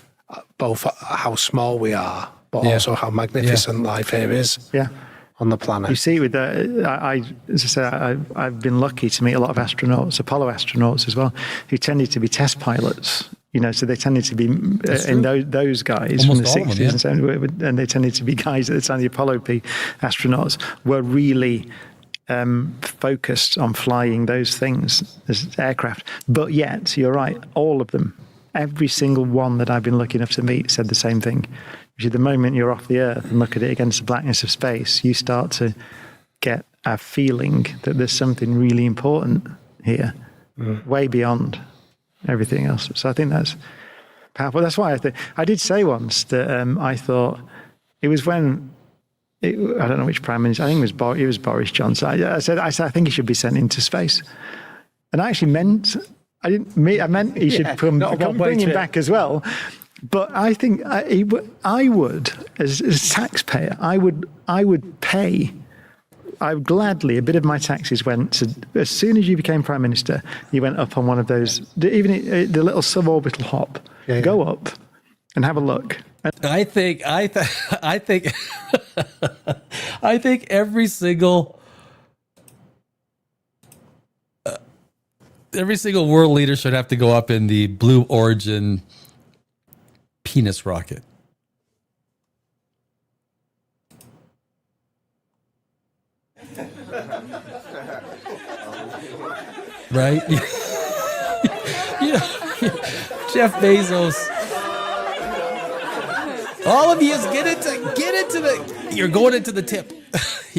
both how small we are, but also how magnificent life here is. On the planet. You see, with the, as I said, I've been lucky to meet a lot of astronauts, Apollo astronauts as well, who tended to be test pilots. You know, so they tended to be in those guys almost from the all of 60s them, and 70s, and they tended to be guys at the time. The Apollo astronauts were really focused on flying those things as aircraft. But yet, you're right, all of them, every single one that I've been lucky enough to meet said the same thing. Which is the moment you're off the Earth and look at it against the blackness of space, you start to get a feeling that there's something really important here, way beyond everything else. So I think that's powerful. That's why I did say once that I thought it was when, I don't know which prime minister, I think it was Boris Johnson. I said I think he should be sent into space. And I actually meant, I meant he should bring him back as well. But I think I would, as a taxpayer, I would pay. I would gladly, a bit of my taxes went to, as soon as you became prime minister, you went up on one of those, even the little suborbital hop. Go up and have a look. I think every single world leader should have to go up in the Blue Origin penis rocket. Right? Jeff Bezos. All of you get into the, you're going into the tip.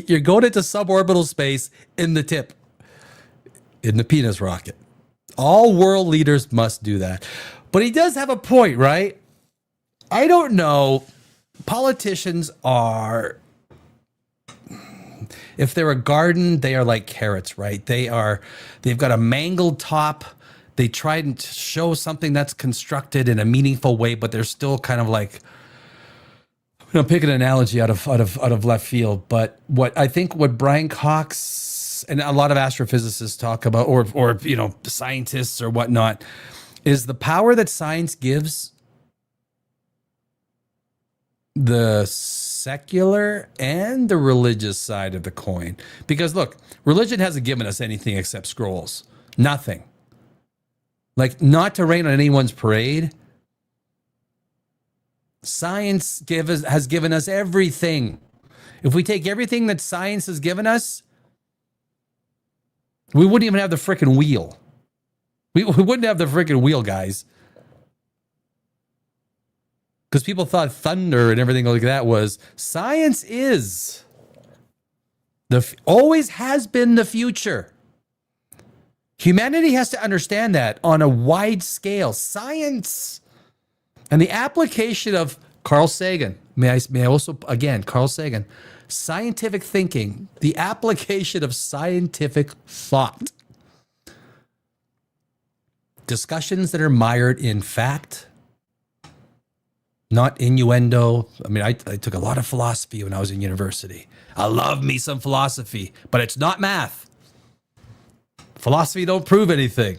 You're going into suborbital space in the tip. In the penis rocket. All world leaders must do that. But he does have a point, right? I don't know. Politicians are, if they're a garden, they are like carrots, right? They've got a mangled top. They try and show something that's constructed in a meaningful way, but they're still kind of like, I'm picking an analogy out of left field, but what Brian Cox and a lot of astrophysicists talk about, or scientists or whatnot, is the power that science gives the secular and the religious side of the coin. Because look, religion hasn't given us anything except scrolls. Nothing. Like, not to rain on anyone's parade. Science has given us everything. If we take everything that science has given us, we wouldn't even have the frickin' wheel. We wouldn't have the frickin' wheel, guys. Because people thought thunder and everything like that was. Science is always has been the future. Humanity has to understand that on a wide scale. Science and the application of Carl Sagan. May I also, again, Carl Sagan, scientific thinking, the application of scientific thought. Discussions that are mired in fact, not innuendo. I mean, I took a lot of philosophy when I was in university. I love me some philosophy, but it's not math. Philosophy don't prove anything.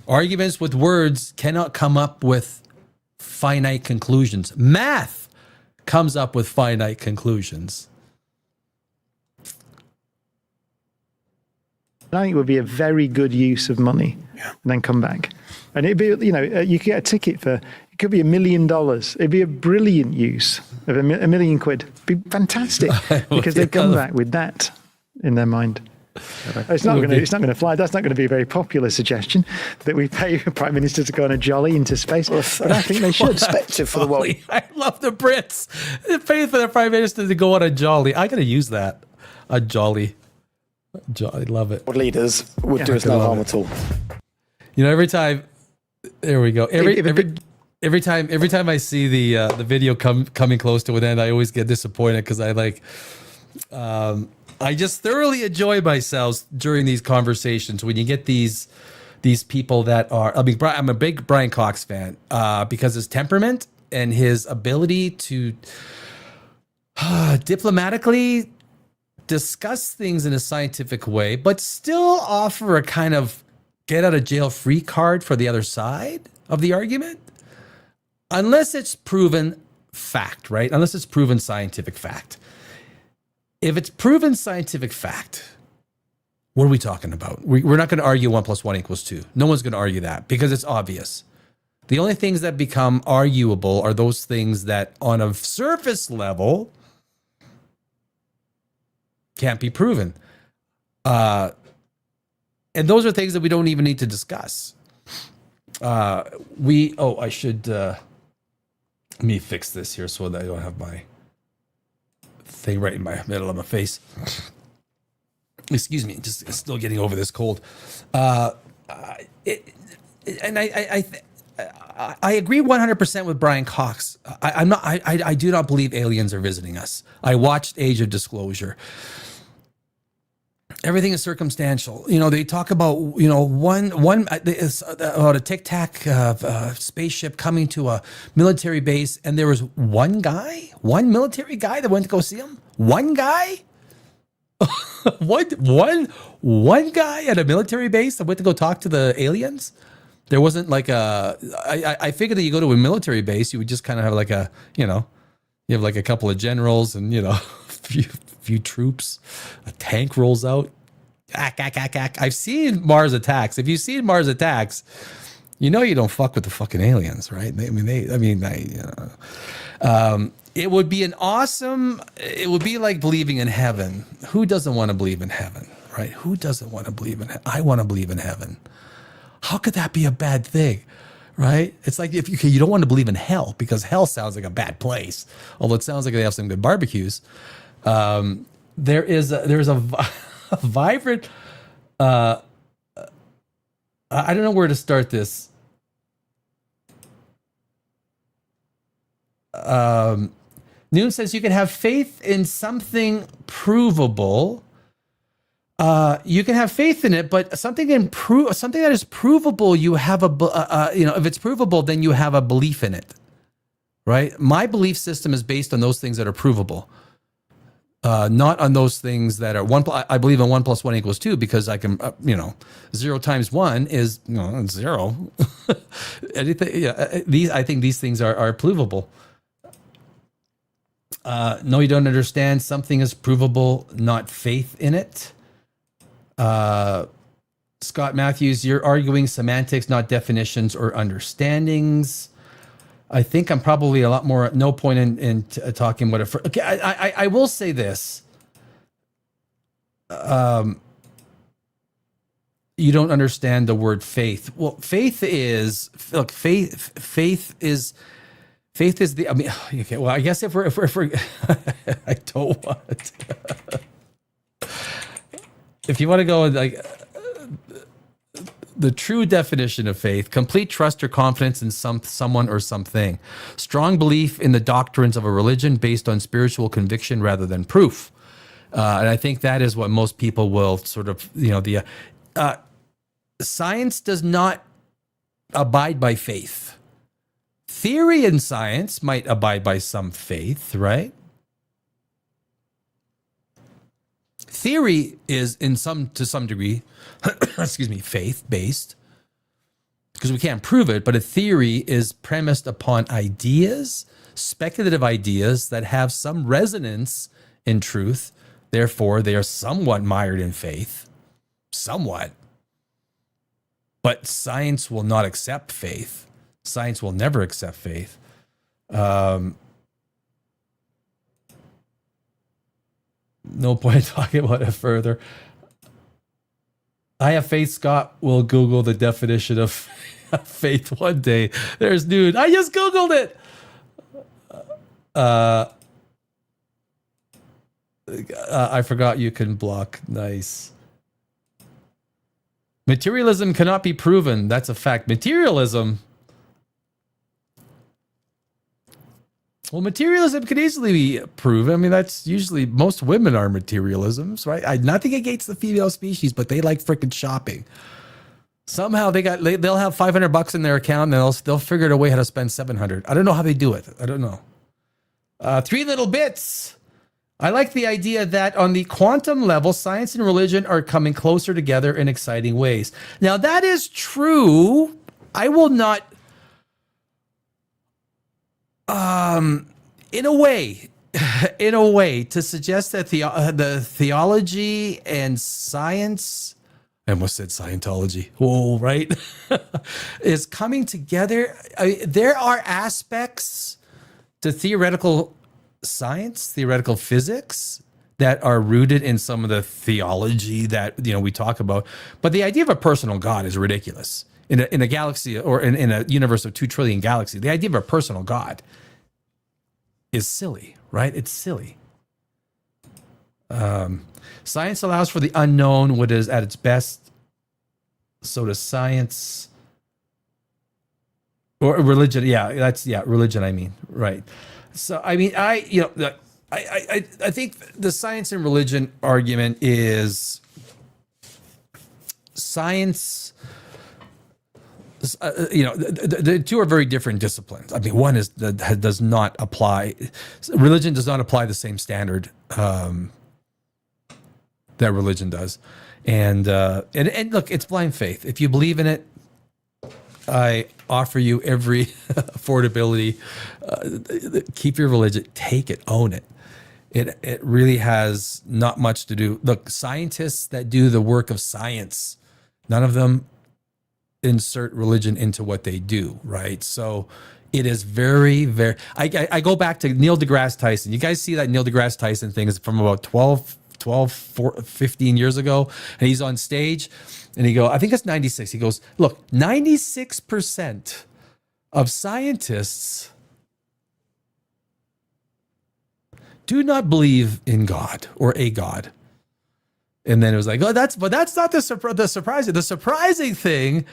Arguments with words cannot come up with finite conclusions. Math comes up with finite conclusions. I think it would be a very good use of money, and then come back. And it'd be, you could get a ticket for, it could be $1 million. It'd be a brilliant use of £1 million. It'd be fantastic because they'd come back with that in their mind. It's not going to fly. That's not going to be a very popular suggestion that we pay a prime minister to go on a jolly into space. But I think they should. Perspective for the world. I love the Brits. They pay for the prime minister to go on a jolly. I got to use that. A jolly. I love it. What leaders would do us no harm at all. You know, every time. There we go. Every time I see the video coming close to an end, I always get disappointed because I just thoroughly enjoy myself during these conversations when you get these people that are. I mean, I'm a big Brian Cox fan because his temperament and his ability to diplomatically discuss things in a scientific way, but still offer a kind of get out of jail free card for the other side of the argument, unless it's proven fact, right? Unless it's proven scientific fact. If it's proven scientific fact, what are we talking about? We're not going to argue 1 + 1 = 2. No one's going to argue that because it's obvious. The only things that become arguable are those things that on a surface level can't be proven. And those are things that we don't even need to discuss. I should, let me fix this here so that I don't have my thing right in my middle of my face. Excuse me, just still getting over this cold. And I agree 100% with Brian Cox. I do not believe aliens are visiting us. I watched Age of Disclosure. Everything is circumstantial. You know, they talk about, you know, one about a Tic Tac spaceship coming to a military base, and there was one military guy that went to go see him. One guy, one guy at a military base that went to go talk to the aliens. There wasn't like I figured that you go to a military base, you would just kind of have like a, you know, you have like a couple of generals and, you know, few troops, a tank rolls out. I've seen Mars Attacks. If you've seen Mars Attacks, you know you don't fuck with the fucking aliens, right? It would be it would be like believing in heaven. Who doesn't want to believe in heaven, right? Who doesn't want to believe in heaven? I want to believe in heaven. How could that be a bad thing, right? It's like if you don't want to believe in hell because hell sounds like a bad place, although it sounds like they have some good barbecues. There is a vibrant. I don't know where to start this. Noon says you can have faith in something provable. You can have faith in it, but something that is provable, you have if it's provable, then you have a belief in it, right? My belief system is based on those things that are provable. Not on those things that are I believe in 1 + 1 = 2 because I can, 0 times 1 is 0. Anything, I think these things are provable. No, you don't understand. Something is provable, not faith in it. Scott Matthews, you're arguing semantics, not definitions or understandings. I think I'm probably a lot more, no point in talking about it. Okay, I will say this. You don't understand the word faith. Well, faith is the, I mean, okay, well, I guess if we're I don't want if you want to go like the true definition of faith: complete trust or confidence in someone or something. Strong belief in the doctrines of a religion based on spiritual conviction rather than proof. And I think that is what most people will sort of, science does not abide by faith. Theory in science might abide by some faith, right? Theory is to some degree, faith-based, because we can't prove it, but a theory is premised upon ideas, speculative ideas that have some resonance in truth. Therefore, they are somewhat mired in faith, somewhat. But science will not accept faith. Science will never accept faith. No point talking about it further. I have faith Scott will Google the definition of faith one day. There's dude. I just Googled it. I forgot you can block. Nice. Materialism cannot be proven. That's a fact. Materialism. Well, materialism can easily be proven. I mean, that's usually most women are materialisms, right? Nothing against the female species, but they like freaking shopping. Somehow they'll have $500 in their account and they'll figure out a way how to spend 700. I don't know how they do it. I don't know. 3 little bits. I like the idea that on the quantum level, science and religion are coming closer together in exciting ways. Now, that is true. I will not, in a way, to suggest that the theology and science, I almost said Scientology, oh, right, is coming together. There are aspects to theoretical science, theoretical physics that are rooted in some of the theology that we talk about, but the idea of a personal God is ridiculous in a galaxy or in a universe of 2 trillion galaxies. The idea of a personal God is silly, right? It's silly. Science allows for the unknown, what is at its best. So does science or religion. Religion. I mean, right. So, I mean, I think the science and religion argument is science. The two are very different disciplines. I mean, one is that does not apply. Religion does not apply the same standard that religion does, and look, it's blind faith. If you believe in it, I offer you every affordability. Keep your religion, take it, own it. It really has not much to do. Look, scientists that do the work of science, none of them insert religion into what they do, right? So it is very, very. I go back to Neil deGrasse Tyson. You guys see that Neil deGrasse Tyson thing is from about 15 years ago, and he's on stage. And I think it's 96. He goes, look, 96% of scientists do not believe in God or a God. And then it was like, that's not the surprising. The surprising thing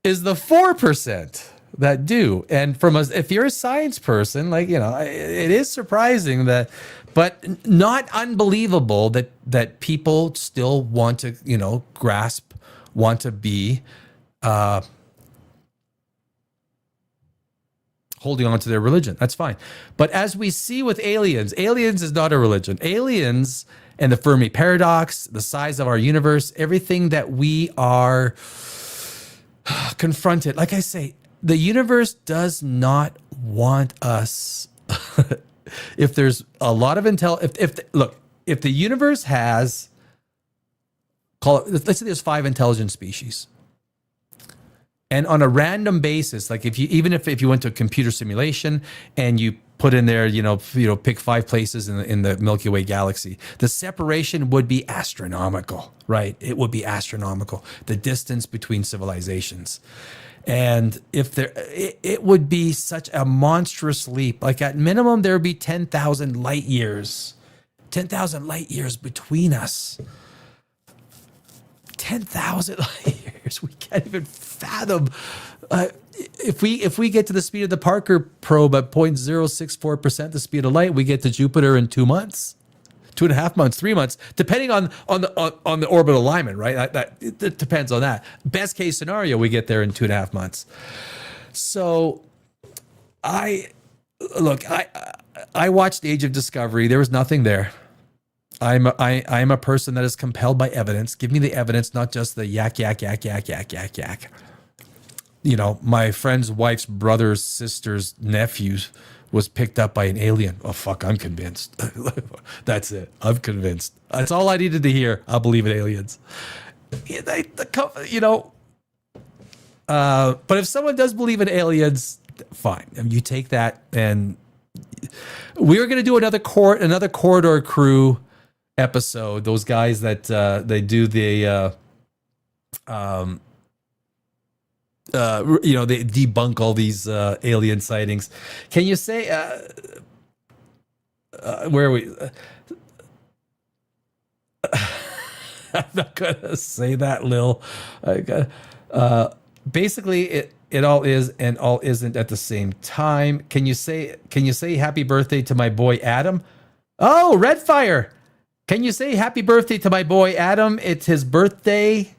is the 4% that do. And if you're a science person, it is surprising that, but not unbelievable that people still want to, grasp, want to be holding on to their religion. That's fine. But as we see with aliens is not a religion. Aliens and the Fermi paradox, the size of our universe, everything that we are confronted. Like I say, the universe does not want us. If there's a lot of if the universe has, let's say there's 5 intelligent species, and on a random basis, like if you went to a computer simulation and you put in there, pick 5 places in the Milky Way galaxy, the separation would be astronomical, right? It would be astronomical, the distance between civilizations. And it would be such a monstrous leap. Like at minimum, there would be 10,000 light years between us. 10,000 light years. We can't even fathom. If we get to the speed of the Parker probe at 0.064% the speed of light, we get to Jupiter in 2 months. 2.5 months, 3 months, depending on the orbital alignment, right? It depends on that. Best case scenario, we get there in 2.5 months. So, I watched Age of Discovery. There was nothing there. I'm a person that is compelled by evidence. Give me the evidence, not just the yak. My friend's wife's brother's sister's nephews was picked up by an alien. Oh, fuck, I'm convinced. That's it. I'm convinced. That's all I needed to hear. I believe in aliens. But if someone does believe in aliens, fine. I mean, you take that, and we're going to do another Corridor Crew episode. Those guys that they do the they debunk all these alien sightings. Can you say where are we? I'm not gonna say that, Lil. Basically, it all is and all isn't at the same time. Can you say happy birthday to my boy Adam? Oh, Redfire. Can you say happy birthday to my boy Adam? It's his birthday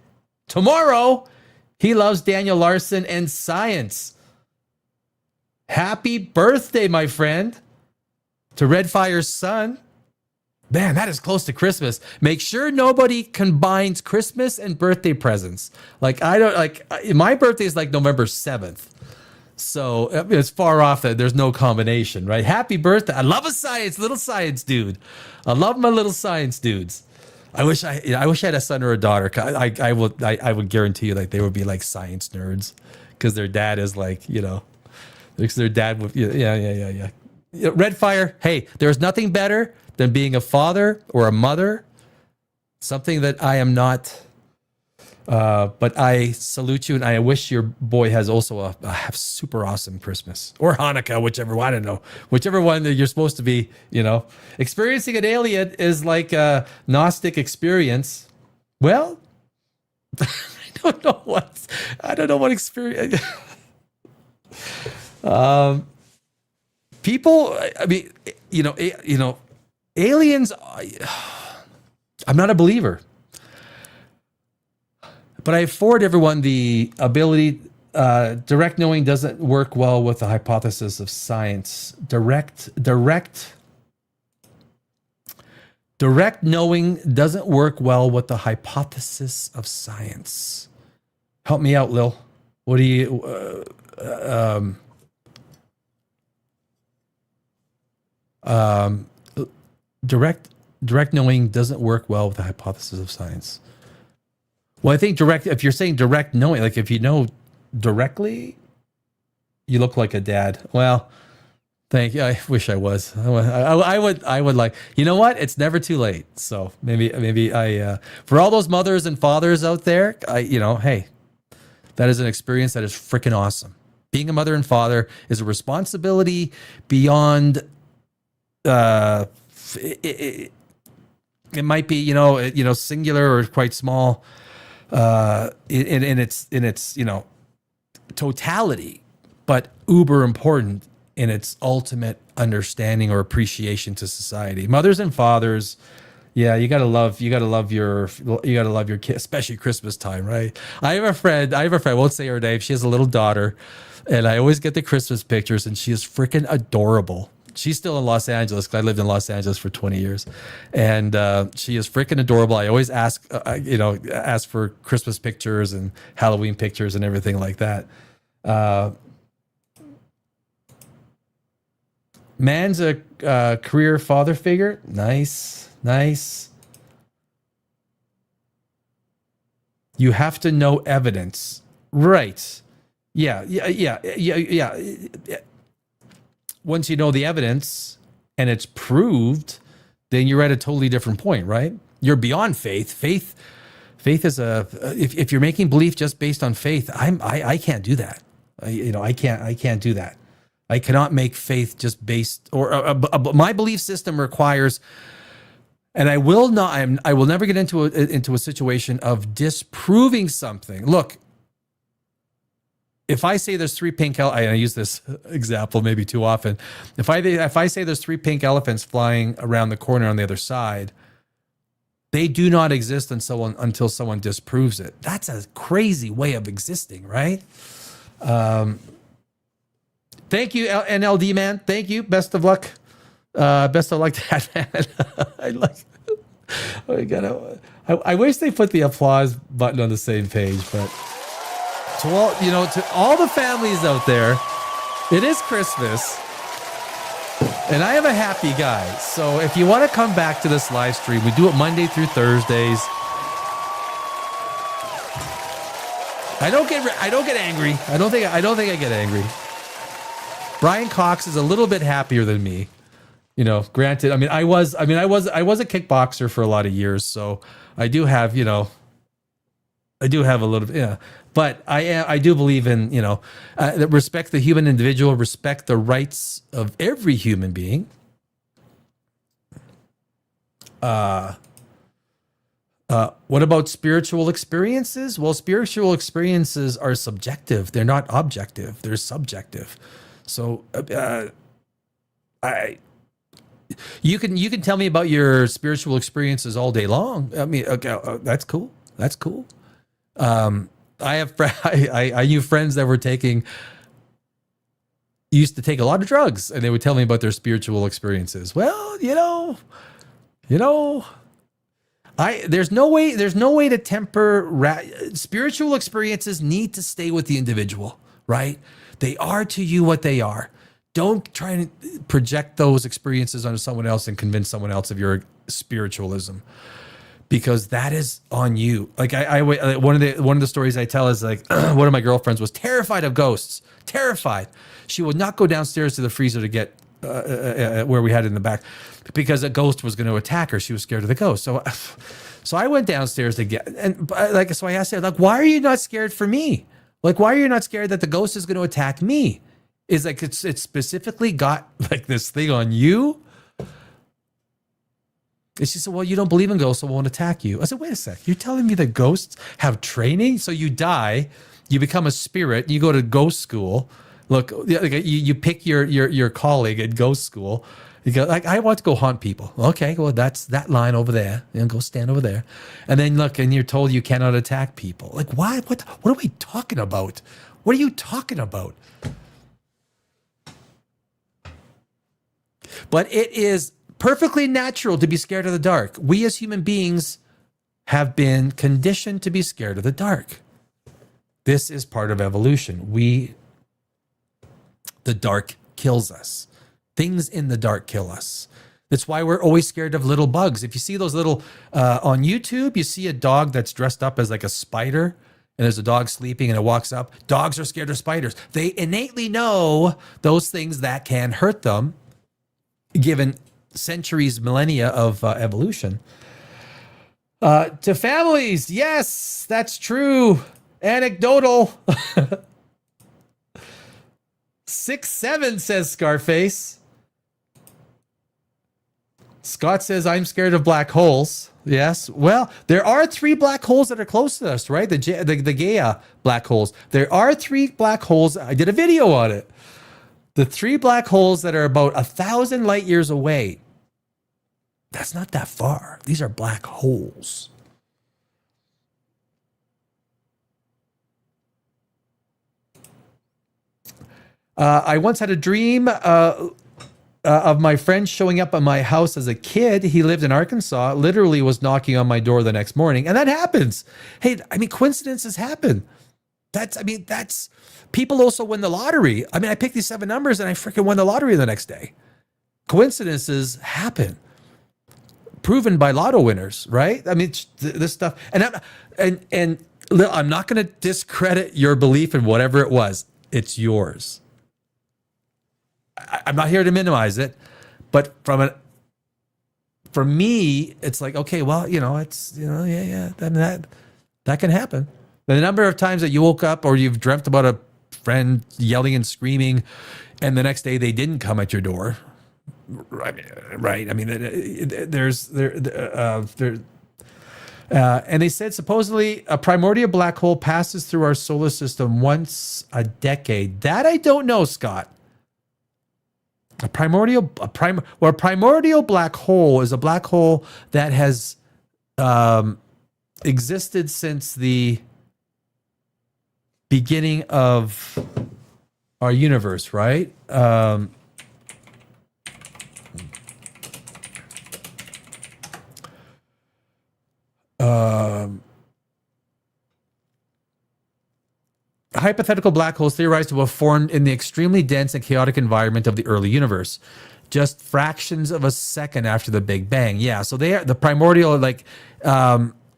tomorrow. He loves Daniel Larson and science. Happy birthday, my friend, to Redfire's son. Man, that is close to Christmas. Make sure nobody combines Christmas and birthday presents. Like my birthday is like November 7th. So it's far off that there's no combination, right? Happy birthday. I love a little science dude. I love my little science dudes. I wish I had a son or a daughter. I would guarantee you like they would be like science nerds because their dad is like, because their dad would, yeah. Redfire, hey, there's nothing better than being a father or a mother. Something that I am not. But I salute you, and I wish your boy has also a super awesome Christmas or Hanukkah, whichever one, I don't know, whichever one that you're supposed to be. Experiencing an alien is like a Gnostic experience. Well, I don't know what experience. People, I mean, aliens. I'm not a believer. But I afford everyone the ability. Direct knowing doesn't work well with the hypothesis of science. Direct knowing doesn't work well with the hypothesis of science. Help me out, Lil. What do you? Direct knowing doesn't work well with the hypothesis of science. Well, I think if you're saying direct knowing, like if you know directly, you look like a dad. Well, thank you. I wish I was. I would like, you know what? It's never too late. So maybe I, for all those mothers and fathers out there, hey, that is an experience that is freaking awesome. Being a mother and father is a responsibility beyond, it might be, singular or quite small. In its totality, but uber important in its ultimate understanding or appreciation to society. Mothers and fathers, yeah, you gotta love your kid, especially Christmas time, right? I have a friend, I won't say her name. She has a little daughter, and I always get the Christmas pictures, and she is freaking adorable. She's still in Los Angeles because I lived in Los Angeles for 20 years, and she is freaking adorable. I always ask for Christmas pictures and Halloween pictures and everything like that. Man's a career father figure. Nice. You have to know evidence, right? Yeah. Once you know the evidence and it's proved, then you're at a totally different point, right? You're beyond faith. Faith is if you're making belief just based on faith, I can't do that. I can't do that. I cannot make faith just based my belief system requires, and I will never get into a situation of disproving something. Look, if I say there's three pink I use this example maybe too often. If I say there's three pink elephants flying around the corner on the other side, they do not exist until someone disproves it. That's a crazy way of existing, right? Thank you, NLD man. Thank you. Best of luck. Best of luck to that man. I wish they put the applause button on the same page, but. To all the families out there, it is Christmas, and I am a happy guy. So if you want to come back to this live stream, we do it Monday through Thursdays. I don't get angry. I don't think I get angry. Brian Cox is a little bit happier than me. Granted, I was a kickboxer for a lot of years, so I do have, I do have a little, yeah. But I do believe in, that respect the human individual, respect the rights of every human being. What about spiritual experiences? Well, spiritual experiences are subjective. They're not objective. They're subjective. So, you can tell me about your spiritual experiences all day long. I mean, okay, that's cool. That's cool. I knew friends that used to take a lot of drugs, and they would tell me about their spiritual experiences. Well, there's no way to temper spiritual experiences. Need to stay with the individual, right? They are to you what they are. Don't try and project those experiences onto someone else and convince someone else of your spiritualism, because that is on you. Like one of the stories I tell is like one of my girlfriends was terrified of ghosts. Terrified. She would not go downstairs to the freezer to get where we had it in the back, because a ghost was going to attack her. She was scared of the ghost. So I went downstairs to get, so I asked her, like, why are you not scared for me? Like, why are you not scared that the ghost is going to attack me? Is like, it's specifically got like this thing on you. And she said, well, you don't believe in ghosts, so it won't attack you. I said, wait a sec. You're telling me that ghosts have training? So you die, you become a spirit, you go to ghost school. Look, you pick your colleague at ghost school. You go, like, I want to go haunt people. Okay, well, that's that line over there. Go stand over there. And then look, and you're told you cannot attack people. Like, why? What are we talking about? What are you talking about? But it is perfectly natural to be scared of the dark. We as human beings have been conditioned to be scared of the dark. This is part of evolution. The dark kills us. Things in the dark kill us. That's why we're always scared of little bugs. If you see those little, on YouTube, you see a dog that's dressed up as like a spider, and there's a dog sleeping and it walks up. Dogs are scared of spiders. They innately know those things that can hurt them, given centuries, millennia of evolution. To families, yes, that's true. Anecdotal. 6'7" says Scarface. Scott says, I'm scared of black holes. Yes. Well, there are 3 black holes that are close to us, right? The Gaia black holes. There are 3 black holes. I did a video on it. The 3 black holes that are about 1,000 light years away. That's not that far. These are black holes. I once had a dream of my friend showing up at my house as a kid. He lived in Arkansas, literally was knocking on my door the next morning. And that happens. Hey, I mean, coincidences happen. That's people also win the lottery. I mean, I picked these 7 numbers and I freaking won the lottery the next day. Coincidences happen. Proven by lotto winners, right? I mean, this stuff. And I'm not going to discredit your belief in whatever it was. It's yours. I'm not here to minimize it, but for me, it's like, okay, well, it's, yeah, that can happen. The number of times that you woke up or you've dreamt about a friend yelling and screaming, and the next day they didn't come at your door, right? I mean, and they said supposedly a primordial black hole passes through our solar system once a decade. That I don't know, Scott. A primordial black hole is a black hole that has existed since the beginning of our universe, right? Hypothetical black holes theorized to have formed in the extremely dense and chaotic environment of the early universe, just fractions of a second after the Big Bang. Yeah, so they are the primordial,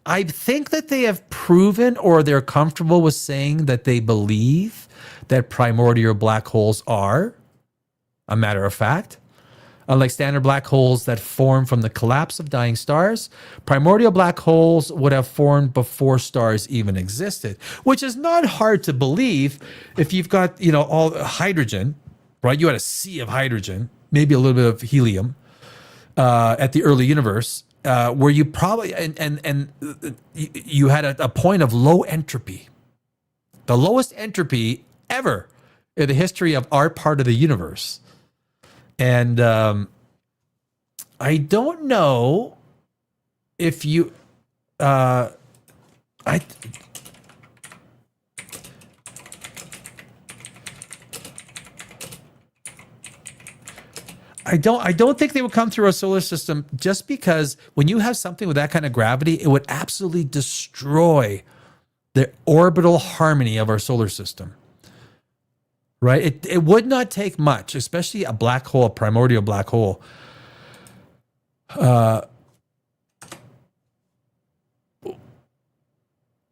I think that they have proven, or they're comfortable with saying that they believe that primordial black holes are a matter of fact. Unlike standard black holes that form from the collapse of dying stars, primordial black holes would have formed before stars even existed, which is not hard to believe if you've got, all hydrogen, right? You had a sea of hydrogen, maybe a little bit of helium at the early universe, where you probably, and you had a point of low entropy, the lowest entropy ever in the history of our part of the universe. And I don't know if you, I don't think they would come through our solar system, just because when you have something with that kind of gravity, it would absolutely destroy the orbital harmony of our solar system. Right? It would not take much, especially a black hole, a primordial black hole.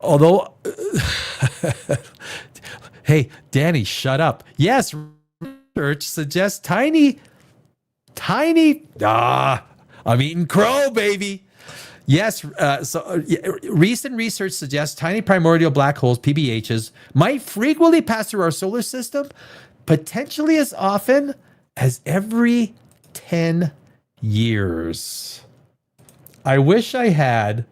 Although, hey, Danny, shut up. Yes, research suggests I'm eating crow, baby. Yes, recent research suggests tiny primordial black holes, PBHs, might frequently pass through our solar system, potentially as often as every 10 years. I wish I had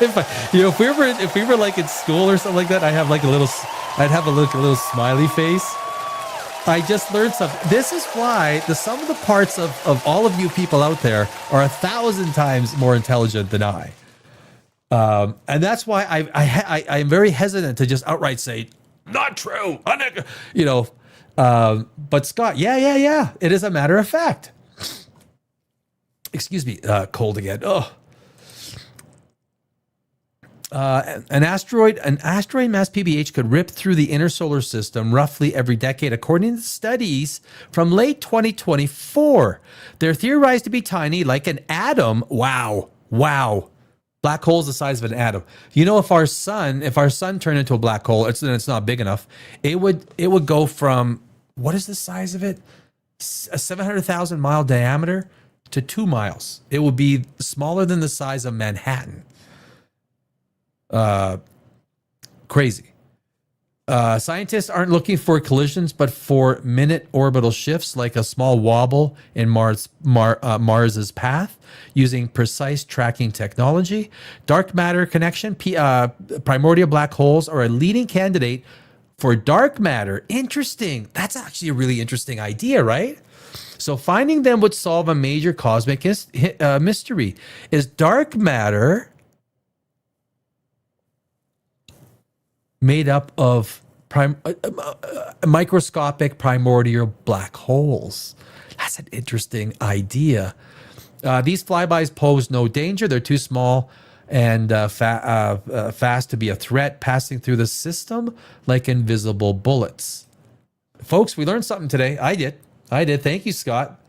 if we were like in school or something like that, I'd have a little smiley face. I just learned something. This is why the sum of the parts of all of you people out there are 1,000 times more intelligent than I. And that's why I'm very hesitant to just outright say, not true. But Scott, yeah. It is a matter of fact. Excuse me, cold again. Oh. An asteroid mass PBH could rip through the inner solar system roughly every decade, according to studies from late 2024. They're theorized to be tiny, like an atom. Wow. Black hole's the size of an atom. If our sun turned into a black hole, it's not big enough. It would go from, what is the size of it? A 700,000 mile diameter to 2 miles. It would be smaller than the size of Manhattan. Crazy. Scientists aren't looking for collisions, but for minute orbital shifts, like a small wobble in Mars's path, using precise tracking technology. Dark matter connection, primordial black holes are a leading candidate for dark matter. Interesting. That's actually a really interesting idea, right? So finding them would solve a major cosmic mystery. Is dark matter made up of microscopic primordial black holes? That's an interesting idea. These flybys pose no danger. They're too small and fast to be a threat, passing through the system like invisible bullets. Folks, we learned something today. I did. Thank you, Scott.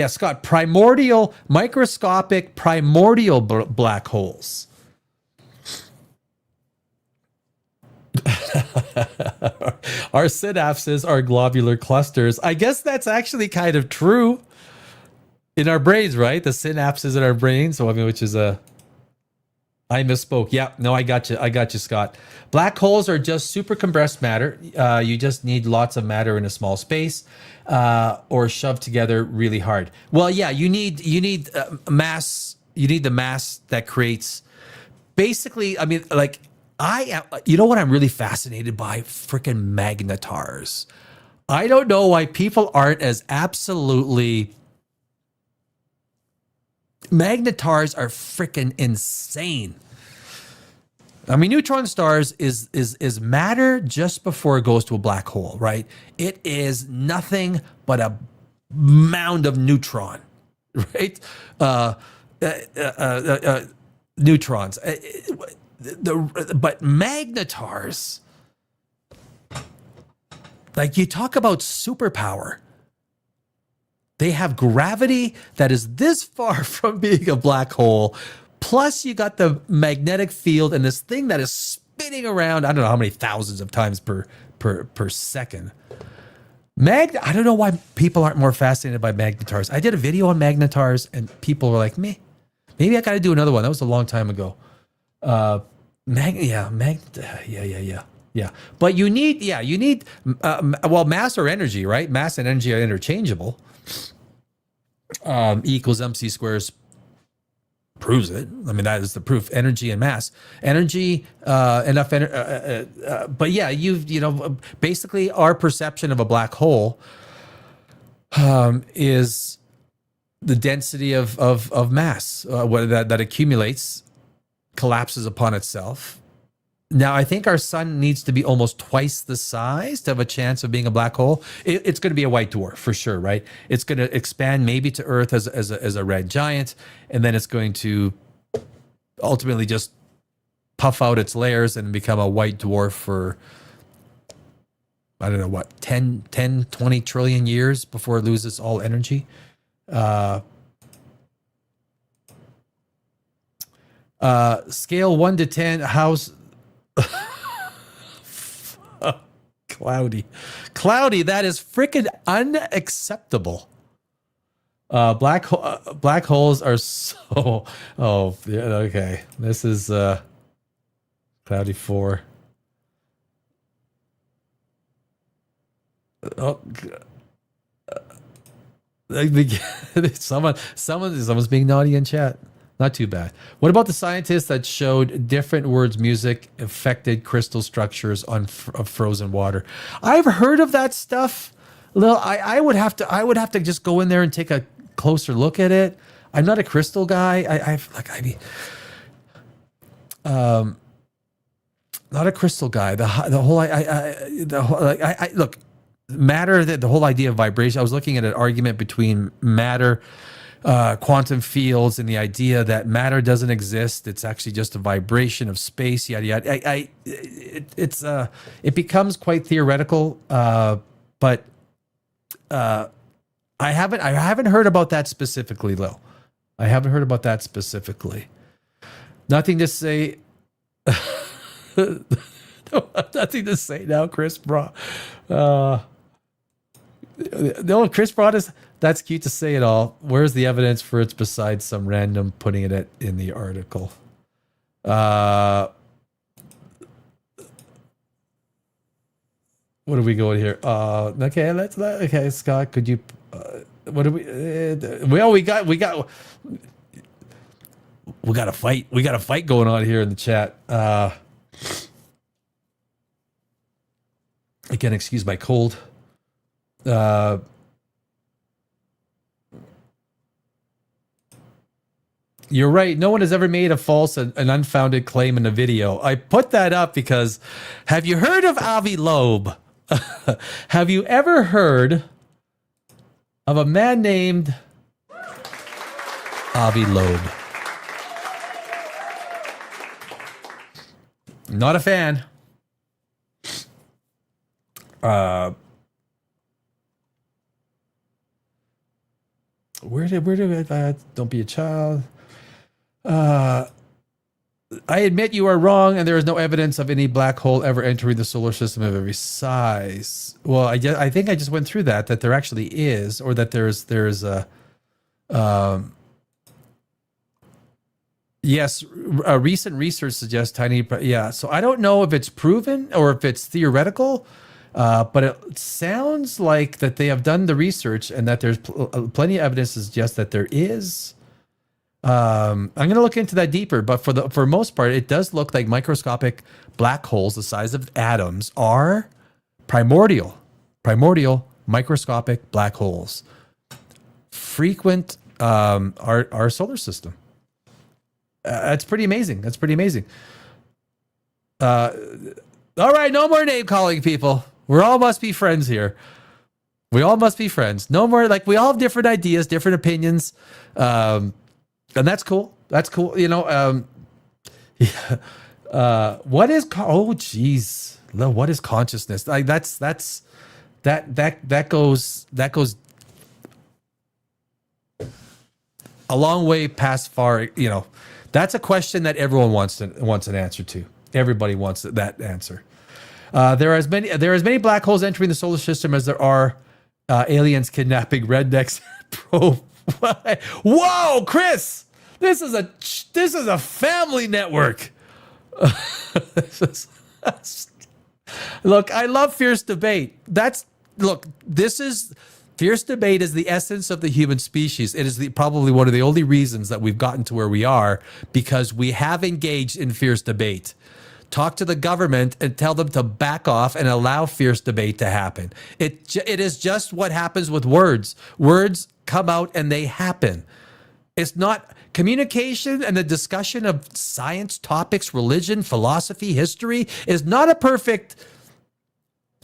Scott, microscopic primordial black holes. Our synapses are globular clusters. I guess that's actually kind of true in our brains, right? The synapses in our brains. So, which is I misspoke. Yeah, no, I got you, Scott. Black holes are just super compressed matter. You just need lots of matter in a small space, or shoved together really hard. Well, yeah, you need mass. You need the mass that creates. Basically, I mean, like you know what I'm really fascinated by? Freaking magnetars. I don't know why people aren't as absolutely. Magnetars are freaking insane. I mean, neutron stars is matter just before it goes to a black hole, right? It is nothing but a mound of neutron, right? Neutrons. But magnetars, like, you talk about superpower. They have gravity that is this far from being a black hole. Plus, you got the magnetic field and this thing that is spinning around. I don't know how many thousands of times per second. I don't know why people aren't more fascinated by magnetars. I did a video on magnetars, and people were like, "Me, maybe I got to do another one." That was a long time ago. Yeah. But you need mass or energy, right? Mass and energy are interchangeable. E equals mc squares proves it. I mean, that is the proof. Energy and mass. Energy, enough energy. But yeah, basically our perception of a black hole is the density of mass that accumulates, collapses upon itself. Now, I think our sun needs to be almost twice the size to have a chance of being a black hole. It's going to be a white dwarf for sure, right? It's going to expand maybe to Earth as a red giant, and then it's going to ultimately just puff out its layers and become a white dwarf for, I don't know what, 10, 20 trillion years before it loses all energy. Scale 1 to 10, how's... Cloudy, that is freaking unacceptable. Black holes are so... Oh, yeah, okay. This is Cloudy 4. Oh, someone's being naughty in chat. Not too bad. What about the scientists that showed different words music affected crystal structures of frozen water? I've heard of that stuff. I would have to just go in there and take a closer look at it. I'm not a crystal guy. Not a crystal guy. Look, matter. The whole idea of vibration. I was looking at an argument between matter, quantum fields, and the idea that matter doesn't exist. It's actually just a vibration of space. Yada yada. It becomes quite theoretical. But I haven't heard about that specifically, Lil. I haven't heard about that specifically. Nothing to say. Nothing to say now, Chris Broad. No, Chris Broad is. That's cute to say it all. Where's the evidence for it besides some random putting it in the article? What are we going here? Okay, Scott, could you? What do we? We got a fight. We got a fight going on here in the chat. Again, excuse my cold. You're right. No one has ever made a false and unfounded claim in a video. I put that up because have you heard of Avi Loeb? Have you ever heard of a man named Avi Loeb? Not a fan. Where did don't be a child? I admit you are wrong, and there is no evidence of any black hole ever entering the solar system of every size. Well, I think I just went through that there actually is, or that there's a yes, recent research suggests tiny. Yeah, so I don't know if it's proven or if it's theoretical, but it sounds like that they have done the research and that there's plenty of evidence to suggest that there is. I'm going to look into that deeper, but for most part, it does look like microscopic black holes the size of atoms are primordial microscopic black holes. Frequent our solar system. That's pretty amazing. All right, no more name calling, people. We all must be friends here. We all must be friends. No more, we all have different ideas, different opinions. And that's cool. That's cool. What is, what is consciousness? That goes a long way past far. That's a question that everyone wants an answer to. Everybody wants that answer. There are as many black holes entering the solar system as there are aliens kidnapping rednecks. Whoa, Chris! This is a family network. Look, I love fierce debate. Fierce debate is the essence of the human species. It is probably one of the only reasons that we've gotten to where we are, because we have engaged in fierce debate. Talk to the government and tell them to back off and allow fierce debate to happen. It is just what happens with words. Words come out and they happen. It's not communication, and the discussion of science topics, religion, philosophy, history is not a perfect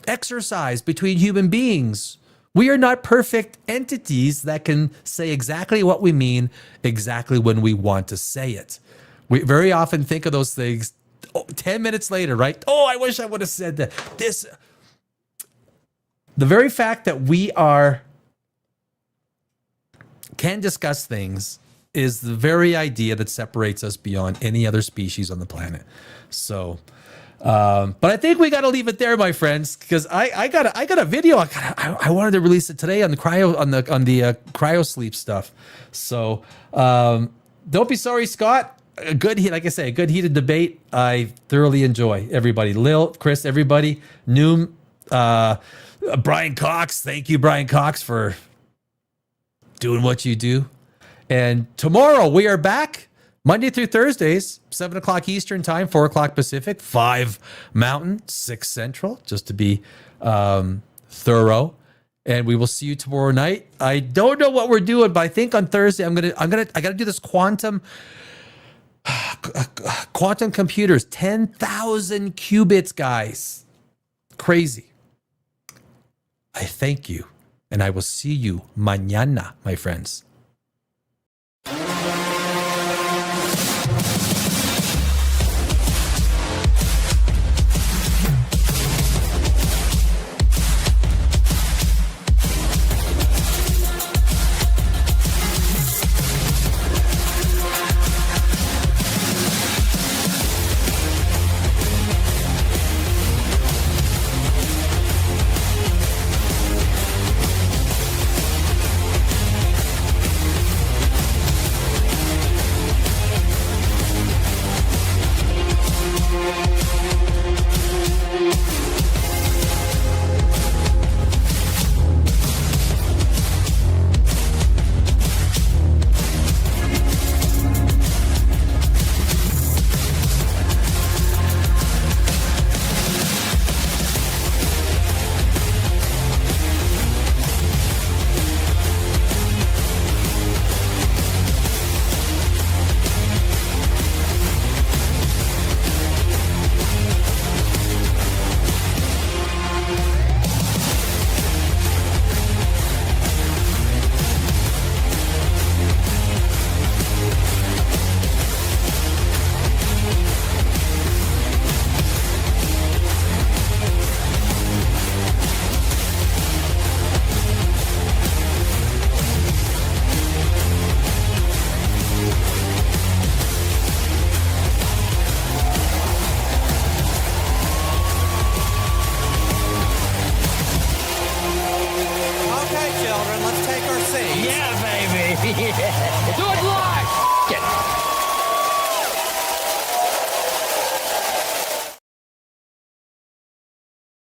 exercise between human beings. We are not perfect entities that can say exactly what we mean exactly when we want to say it. We very often think of those things 10 minutes later, right? Oh, I wish I would have said that. The very fact that we can discuss things is the very idea that separates us beyond any other species on the planet. So, but I think we got to leave it there, my friends, because I got a video. I wanted to release it today on the cryo sleep stuff. So don't be sorry, Scott. Like I say, a good heated debate. I thoroughly enjoy everybody. Lil, Chris, everybody. Noom, Brian Cox. Thank you, Brian Cox, for doing what you do. And tomorrow we are back Monday through Thursdays, 7 o'clock Eastern time, 4 o'clock Pacific, 5 Mountain, 6 Central, just to be thorough. And we will see you tomorrow night. I don't know what we're doing, but I think on Thursday I got to do this quantum computers, 10,000 qubits, guys. Crazy. I thank you, and I will see you mañana, my friends. Do it live!